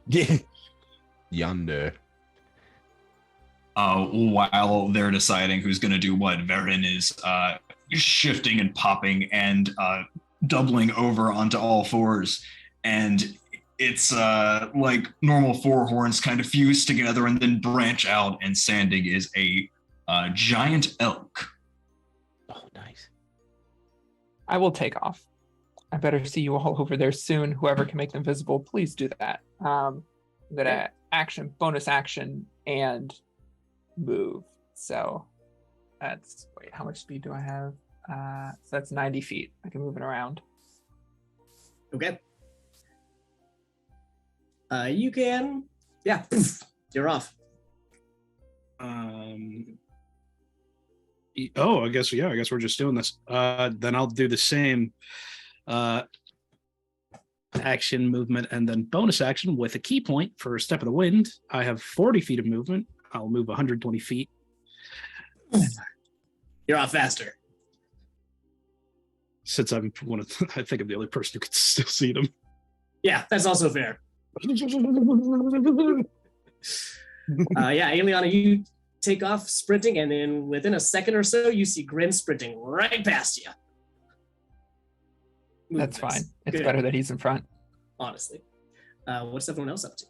Yeah. Yonder. While they're deciding who's going to do what, Varen is shifting and popping and doubling over onto all fours. And it's like normal four horns kind of fuse together and then branch out, and Sandig is a giant elk. Oh, nice. I will take off. I better see you all over there soon. Whoever can make them visible, please do that. I'm gonna bonus action, and move. So wait, how much speed do I have? So that's 90 feet. I can move it around. Okay. You can, yeah, poof, you're off. I guess we're just doing this. Then I'll do the same action, movement, and then bonus action with a key point for Step of the Wind. I have 40 feet of movement. I'll move 120 feet. You're off faster. Since I'm I think I'm the only person who can still see them. Yeah, that's also fair. Eliana, you take off sprinting, and then within a second or so, you see Grin sprinting right past you. That's fine. It's Good. better that he's in front. Honestly. What's everyone else up to?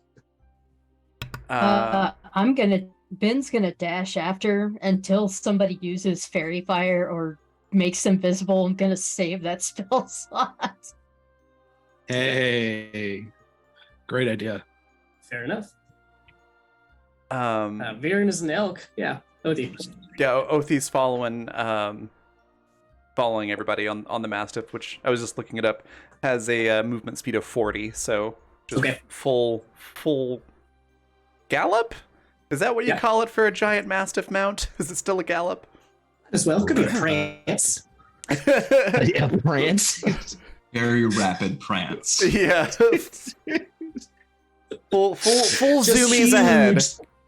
Ben's gonna dash after until somebody uses fairy fire or makes them visible. I'm gonna save that spell slot. Hey, great idea. Fair enough. Um, Viren is an elk. Yeah. Othi. yeah, Othi's following everybody on the Mastiff, which I was just looking it up, has a movement speed of 40, so just Okay. full gallop? Is that what you Yeah. call it for a giant Mastiff mount? Is it still a gallop? As well. Could be a prance. Yeah, France. Very rapid prance. Yeah. full Just zoomies ahead.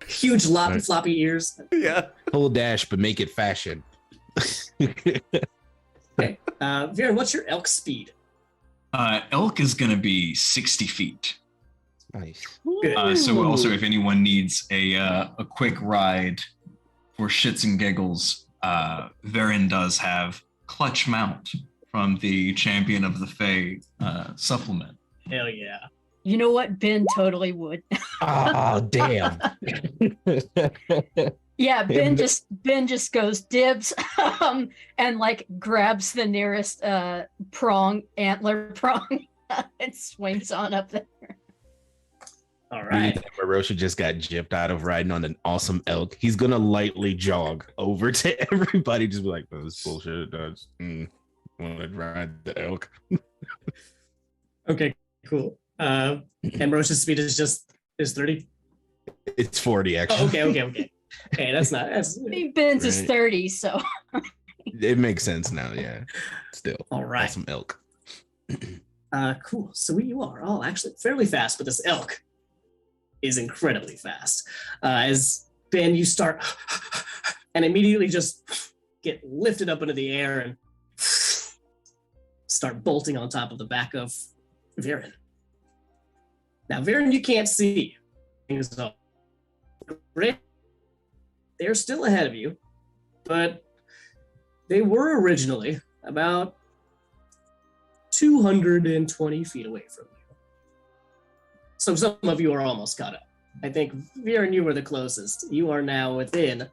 Huge loppy Right. floppy ears. Yeah. Full dash, but make it fashion. Okay. Viren, what's your elk speed? Elk is going to be 60 feet. Nice. Good. So also, if anyone needs a quick ride for shits and giggles, Varen does have Clutch Mount from the Champion of the Fae supplement. Hell yeah. You know what? Ben totally would. Oh, damn. Yeah, Ben just goes dibs, and like grabs the nearest antler prong, and swings on up there. All right. Marosha just got gypped out of riding on an awesome elk. He's gonna lightly jog over to everybody, just be like, "Oh, this bullshit. Does want to ride the elk?" Okay, cool. And Roche's speed is 30. It's 40 actually. Oh, okay. Okay, that's Ben's is Right. 30, so It makes sense now. Yeah, still all right. awesome elk. Cool. So you are all actually fairly fast, but this elk is incredibly fast. As Ben, you start and immediately just get lifted up into the air and start bolting on top of the back of Viren. Now, Viren, you can't see. So, they're still ahead of you, but they were originally about 220 feet away from you. So some of you are almost caught up. I think Viren, you were the closest. You are now within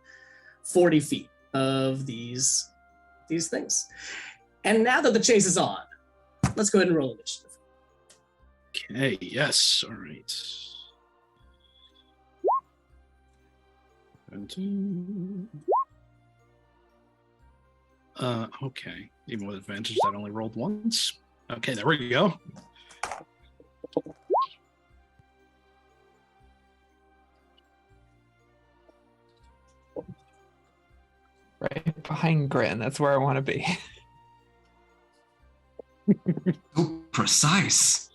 40 feet of these things. And now that the chase is on, let's go ahead and roll initiative. Okay, yes, all right. 17. Okay, even with advantage, that only rolled once. Okay, there we go. Right behind Grin. That's where I want to be. So precise.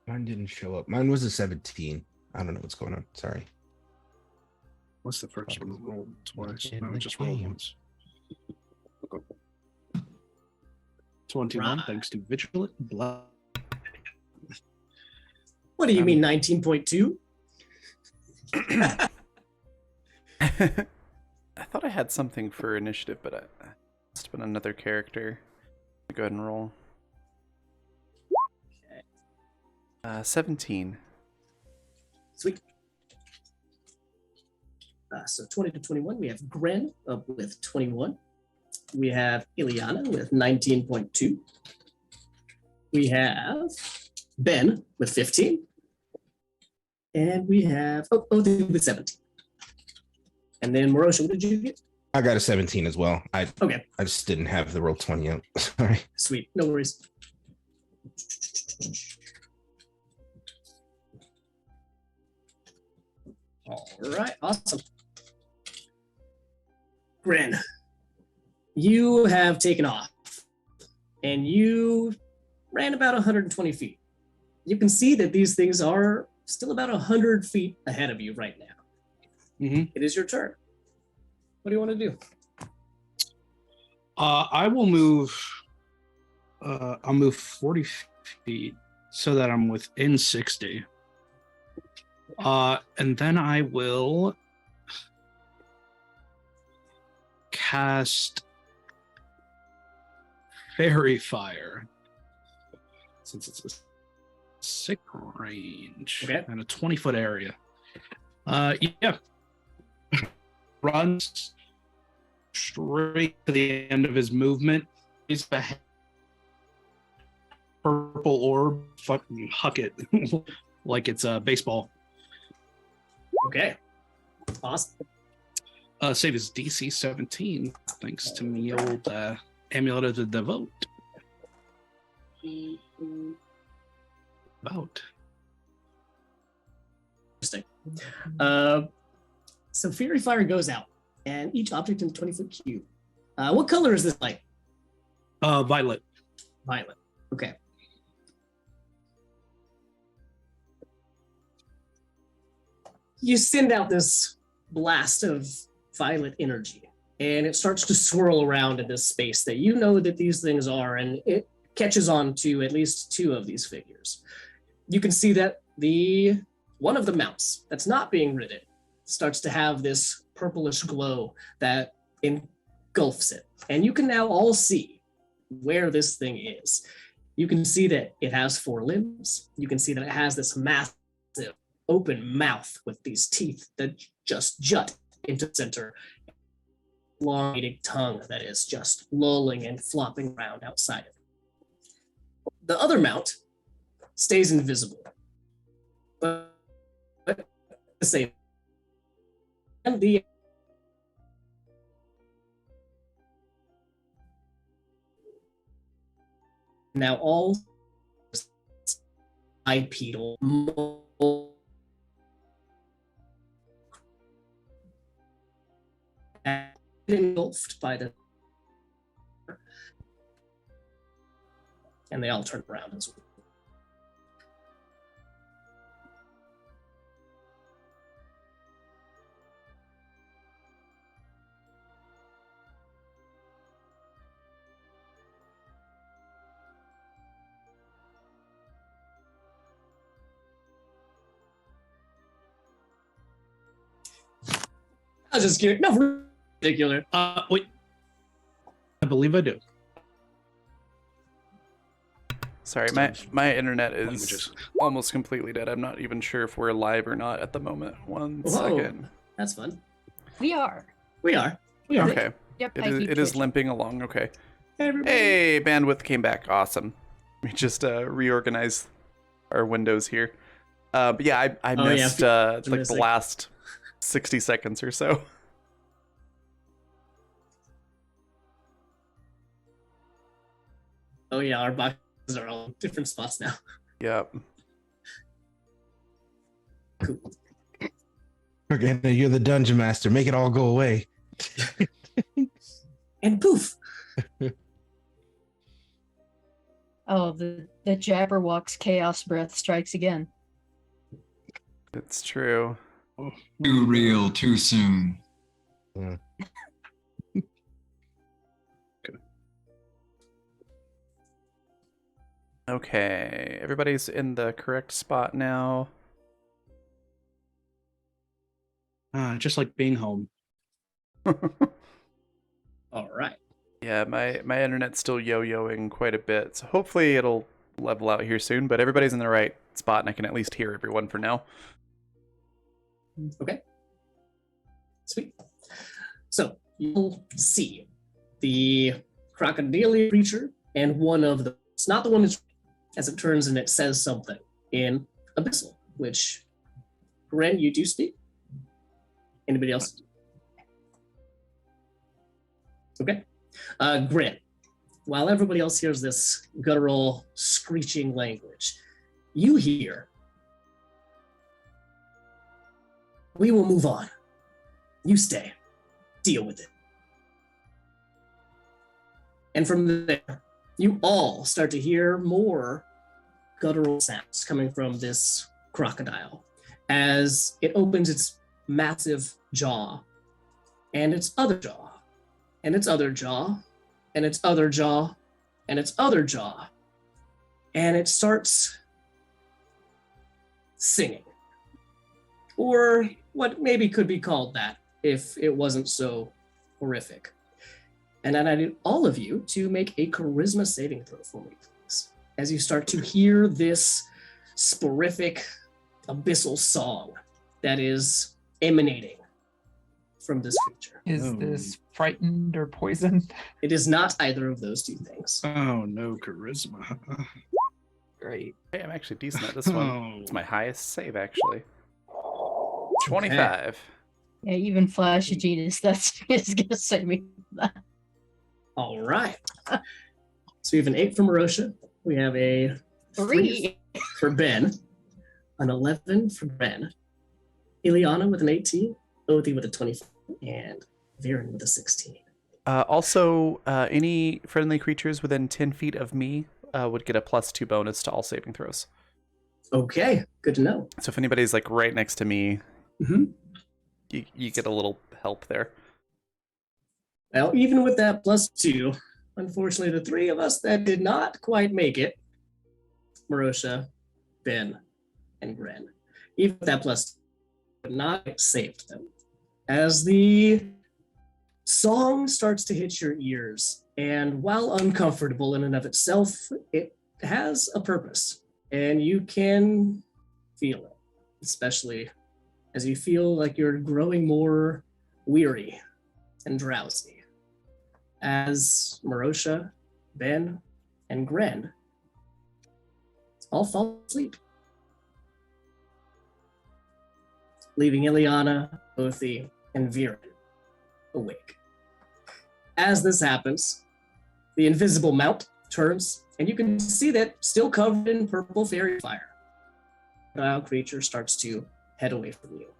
Mine didn't show up. Mine was a 17. I don't know what's going on. Sorry. What's the first one? Rolled twice. In No, the just rolled game. once. 21, Right. thanks to Vigilant Blood. What do you mean 19.2? I thought I had something for initiative, but it must have been another character. Go ahead and roll. 17. Sweet. So 20 to 21, we have Gren up with 21. We have Ileana with 19.2. We have Ben with 15. And we have Odin with 17. And then Marosha, what did you get? I got a 17 as well. Okay, I just didn't have the roll 20 out. Sorry. sweet. No worries. All right, awesome. Grin, you have taken off and you ran about 120 feet. You can see that these things are still about 100 feet ahead of you right now. It is your turn. What do you want to do? I will move. I'll move 40 feet so that I'm within 60. And then I will cast Fairy Fire, since it's a sick range and a 20-foot area. Yeah. Runs straight to the end of his movement. He's a purple orb, fucking huck it like it's a baseball. Okay. Awesome. Save his DC 17, thanks to me old Amulet of the Devote. About. Interesting. So Fairy Fire goes out, and each object in the 20-foot cube. What color is this light? Violet. Violet. Okay. You send out this blast of violet energy, and it starts to swirl around in this space that you know that these things are, and it catches on to at least two of these figures. You can see that one of the mounts that's not being ridden starts to have this purplish glow that engulfs it. And you can now all see where this thing is. You can see that it has 4 limbs. You can see that it has this massive open mouth with these teeth that just jut into the center. Elongated tongue that is just lolling and flopping around outside of it. The other mount stays invisible. But the same. And the now all bipedal engulfed by the, and they all turn around as well. I was just curious. No, particular. Wait. I believe I do. Sorry, my internet is Languages. almost completely dead. I'm not even sure if we're live or not at the moment. One second. That's fun. We are. We are. Okay. Yep. It is limping along. Okay. Hey, everybody. Hey, bandwidth came back. Awesome. We just reorganized our windows here. But yeah, I missed like the last 60 seconds or so. Oh yeah, our boxes are all in different spots now. Yep. Cool. Okay, you're the dungeon master. Make it all go away. And poof. Oh, the Jabberwock's chaos breath strikes again. It's true. Too real, too soon. Okay, everybody's in the correct spot now. Just like being home. All right. Yeah, my internet's still yo-yoing quite a bit, so hopefully it'll level out here soon, but everybody's in the right spot and I can at least hear everyone for now. Okay. Sweet. So you'll see the crocodilian creature and one of the, it's not the one that's, as it turns and it says something in Abyssal, which, Ren, you do speak? Anybody else? Okay. Grin. While everybody else hears this guttural, screeching language, you hear, "We will move on. You stay. Deal with it." And from there, you all start to hear more guttural sounds coming from this crocodile as it opens its massive jaw, and its other jaw, and its other jaw, and its other jaw, and its other jaw, and it starts singing. Or what maybe could be called that if it wasn't so horrific. And then I need all of you to make a charisma saving throw for me, please, as you start to hear this sporific, abyssal song that is emanating from this creature. Is this frightened or poisoned? It is not either of those two things. Oh, no charisma. Great. Hey, I'm actually decent at this one. Oh. It's my highest save, actually. 25. Yeah, even Flash of Genius, that's is gonna save me from that. All right. So we have an 8 for Marosha. We have a 3. for Ben, an 11 for Ben, Ileana with an 18, Othi with a 25, and Viren with a 16. Also, any friendly creatures within 10 feet of me would get a +2 bonus to all saving throws. Okay, good to know. So if anybody's like right next to me, Mhm. you get a little help there. Now, even with that +2, unfortunately, the 3 of us that did not quite make it, Marosha, Ben, and Gren, even with that +2, would not saved them. As the song starts to hit your ears, and while uncomfortable in and of itself, it has a purpose, and you can feel it, especially as you feel like you're growing more weary and drowsy. As Marosha, Ben, and Gren all fall asleep, leaving Ileana, Othi, and Viren awake. As this happens, the invisible mount turns, and you can see that still covered in purple fairy fire. The crocodile creature starts to head away from you,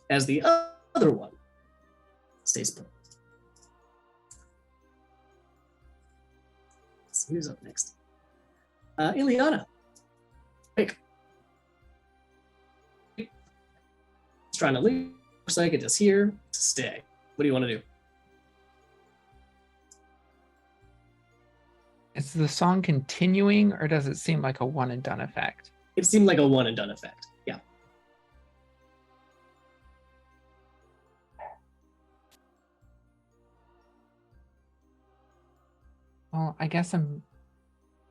as the other one stays put. Let's see who's up next. Ileana. Wake. It's trying to leave. Looks like it is here to stay. What do you want to do? Is the song continuing, or does it seem like a one and done effect? It seemed like a one and done effect. Yeah. Well, I guess I'm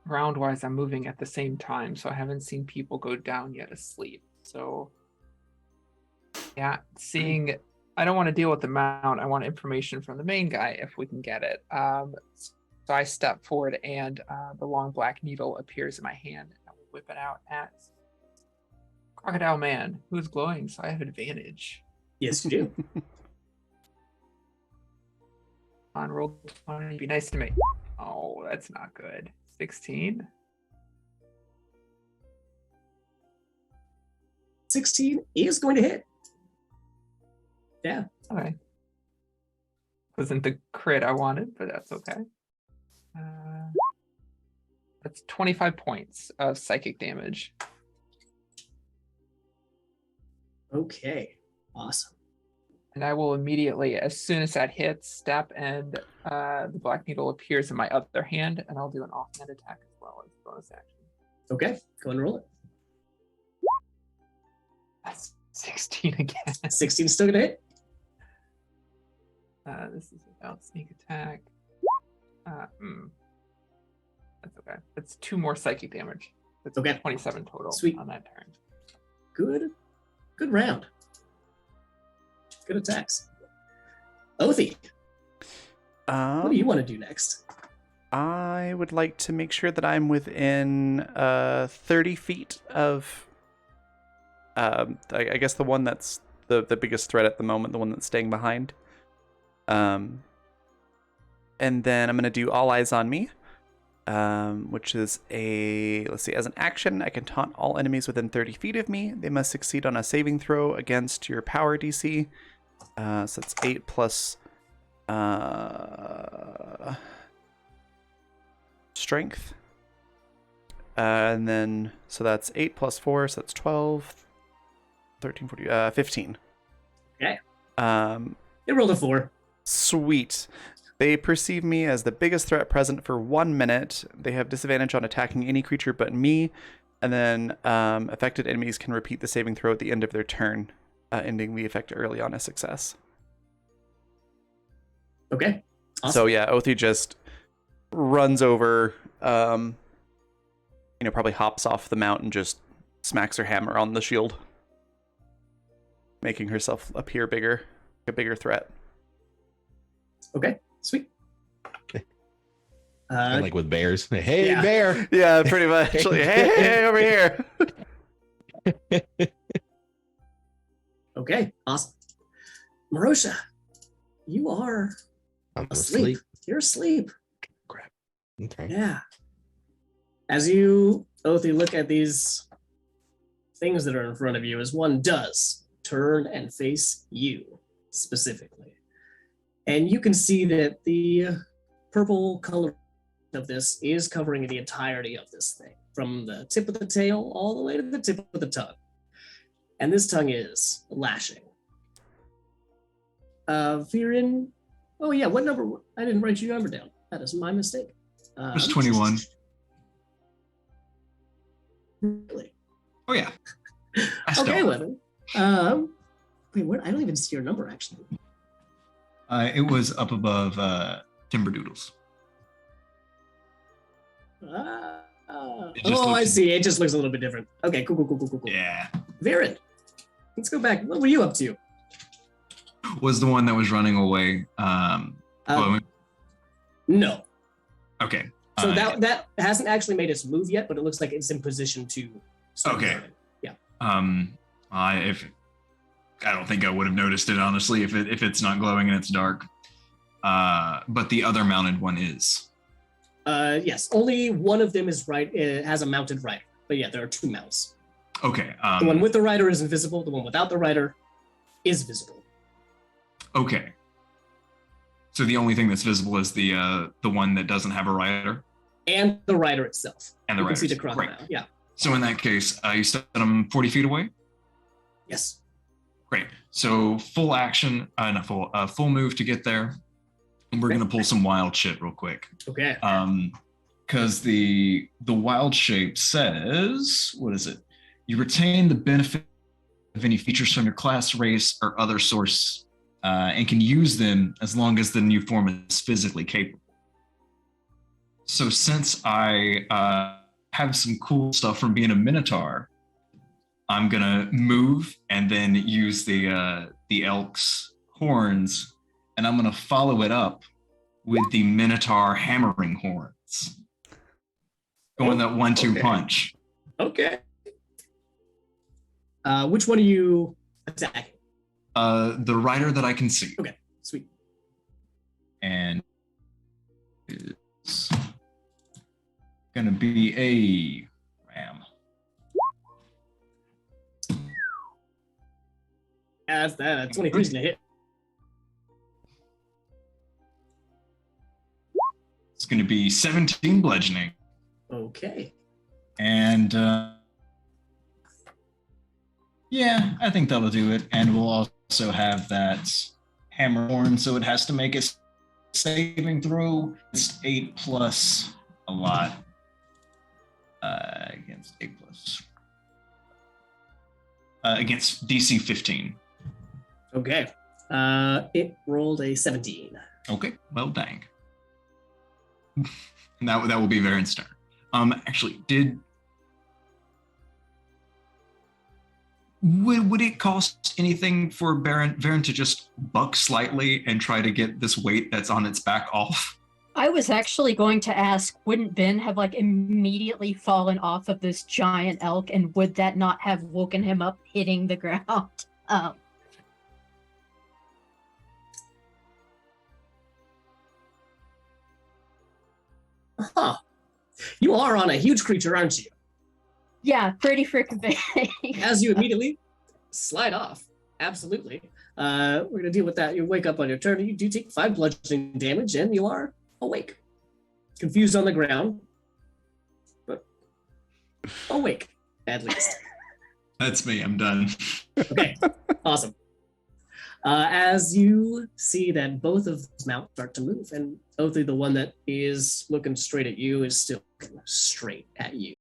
round-wise, I'm moving at the same time, so I haven't seen people go down yet asleep. So yeah, seeing, I don't want to deal with the mount. I want information from the main guy if we can get it. So I step forward, and the long black needle appears in my hand, and I will whip it out at Crocodile Man, who's glowing, so I have advantage. Yes, you do. On roll 20, be nice to me. Oh, that's not good. 16. 16 is going to hit. Yeah. Okay. Wasn't the crit I wanted, but that's okay. That's 25 points of psychic damage. Okay. Awesome. And I will immediately, as soon as that hits, step, and the black needle appears in my other hand, and I'll do an offhand attack as well as bonus action. Okay. Go and roll it. That's 16 again. 16 still going to hit. This is without sneak attack. That's okay. That's 2 more psychic damage. That's Okay. 27 total. Sweet. On that turn. Good. Good round. Good attacks. Othi, what do you want to do next? I would like to make sure that I'm within 30 feet of, I guess the one that's the biggest threat at the moment, the one that's staying behind. And then I'm going to do All Eyes on Me, which is let's see, as an action, I can taunt all enemies within 30 feet of me. They must succeed on a saving throw against your power DC. So that's 8 plus strength. And then, so that's 8 plus 4, so that's 12, 13, 14, 15. Okay. It rolled a 4. Sweet. They perceive me as the biggest threat present for 1 minute. They have disadvantage on attacking any creature but me. And then affected enemies can repeat the saving throw at the end of their turn, ending the effect early on a success. Okay. Awesome. So yeah, Othi just runs over, probably hops off the mount and just smacks her hammer on the shield, making herself appear bigger, a bigger threat. Okay, sweet. Okay. Like with bears. Hey, yeah. bear. Yeah, pretty much. Hey, over here. Okay, awesome. Marosha, you are I'm asleep. You're asleep. Crap. Okay. Yeah. As you, Othi, look at these things that are in front of you, as one does, turn and face you specifically. And you can see that the purple color of this is covering the entirety of this thing, from the tip of the tail all the way to the tip of the tongue. And this tongue is lashing. Viren, oh yeah, what number? I didn't write your number down. That is my mistake. It was 21. Really? Oh yeah. Okay, Levin. Wait, what? I don't even see your number actually. It was up above Timberdoodles. I see. It just looks a little bit different. Okay, cool. Yeah. Viren, let's go back. What were you up to? Was the one that was running away. No. Okay. So that hasn't actually made its move yet, but it looks like it's in position to start Okay. moving. Yeah. I don't think I would have noticed it honestly if it's not glowing and it's dark. But the other mounted one is. Yes, only one of them is right. It has a mounted rider, but yeah, there are two mounts. Okay. The one with the rider is invisible. The one without the rider is visible. Okay. So the only thing that's visible is the one that doesn't have a rider. And the rider itself. And the you rider. can see the crocodile. Great. Yeah. So in that case, you set them 40 feet away. Yes. Great. So full action, full move to get there. And we're gonna pull some wild shit real quick. Okay. Because the wild shape says, what is it? You retain the benefit of any features from your class, race, or other source, and can use them as long as the new form is physically capable. So since I have some cool stuff from being a Minotaur, I'm gonna move and then use the elk's horns, and I'm gonna follow it up with the Minotaur hammering horns. Going that 1-2 punch. Okay. Which one are you attacking? The rider that I can see. Okay, sweet. And it's gonna be a ram. That's that. 23 is gonna hit. It's gonna be 17 bludgeoning. Okay. And yeah, I think that'll do it. And we'll also have that hammer horn, so it has to make a saving throw. It's 8 plus a lot. Against 8 plus. Against DC 15. Okay. It rolled a 17. Okay, well, dang. that will be Varen's turn. Actually, would it cost anything for Varen to just buck slightly and try to get this weight that's on its back off? I was actually going to ask, wouldn't Ben have immediately fallen off of this giant elk, and would that not have woken him up hitting the ground? Huh. You are on a huge creature, aren't you? Yeah, pretty freaking big. As you immediately slide off. Absolutely. We're going to deal with that. You wake up on your turn. You do take 5 bludgeoning damage, and you are awake. Confused on the ground, but awake, at least. That's me. I'm done. Okay, awesome. As you see that both of those mounts start to move, and Oathly, the one that is looking straight at you, is still looking straight at you.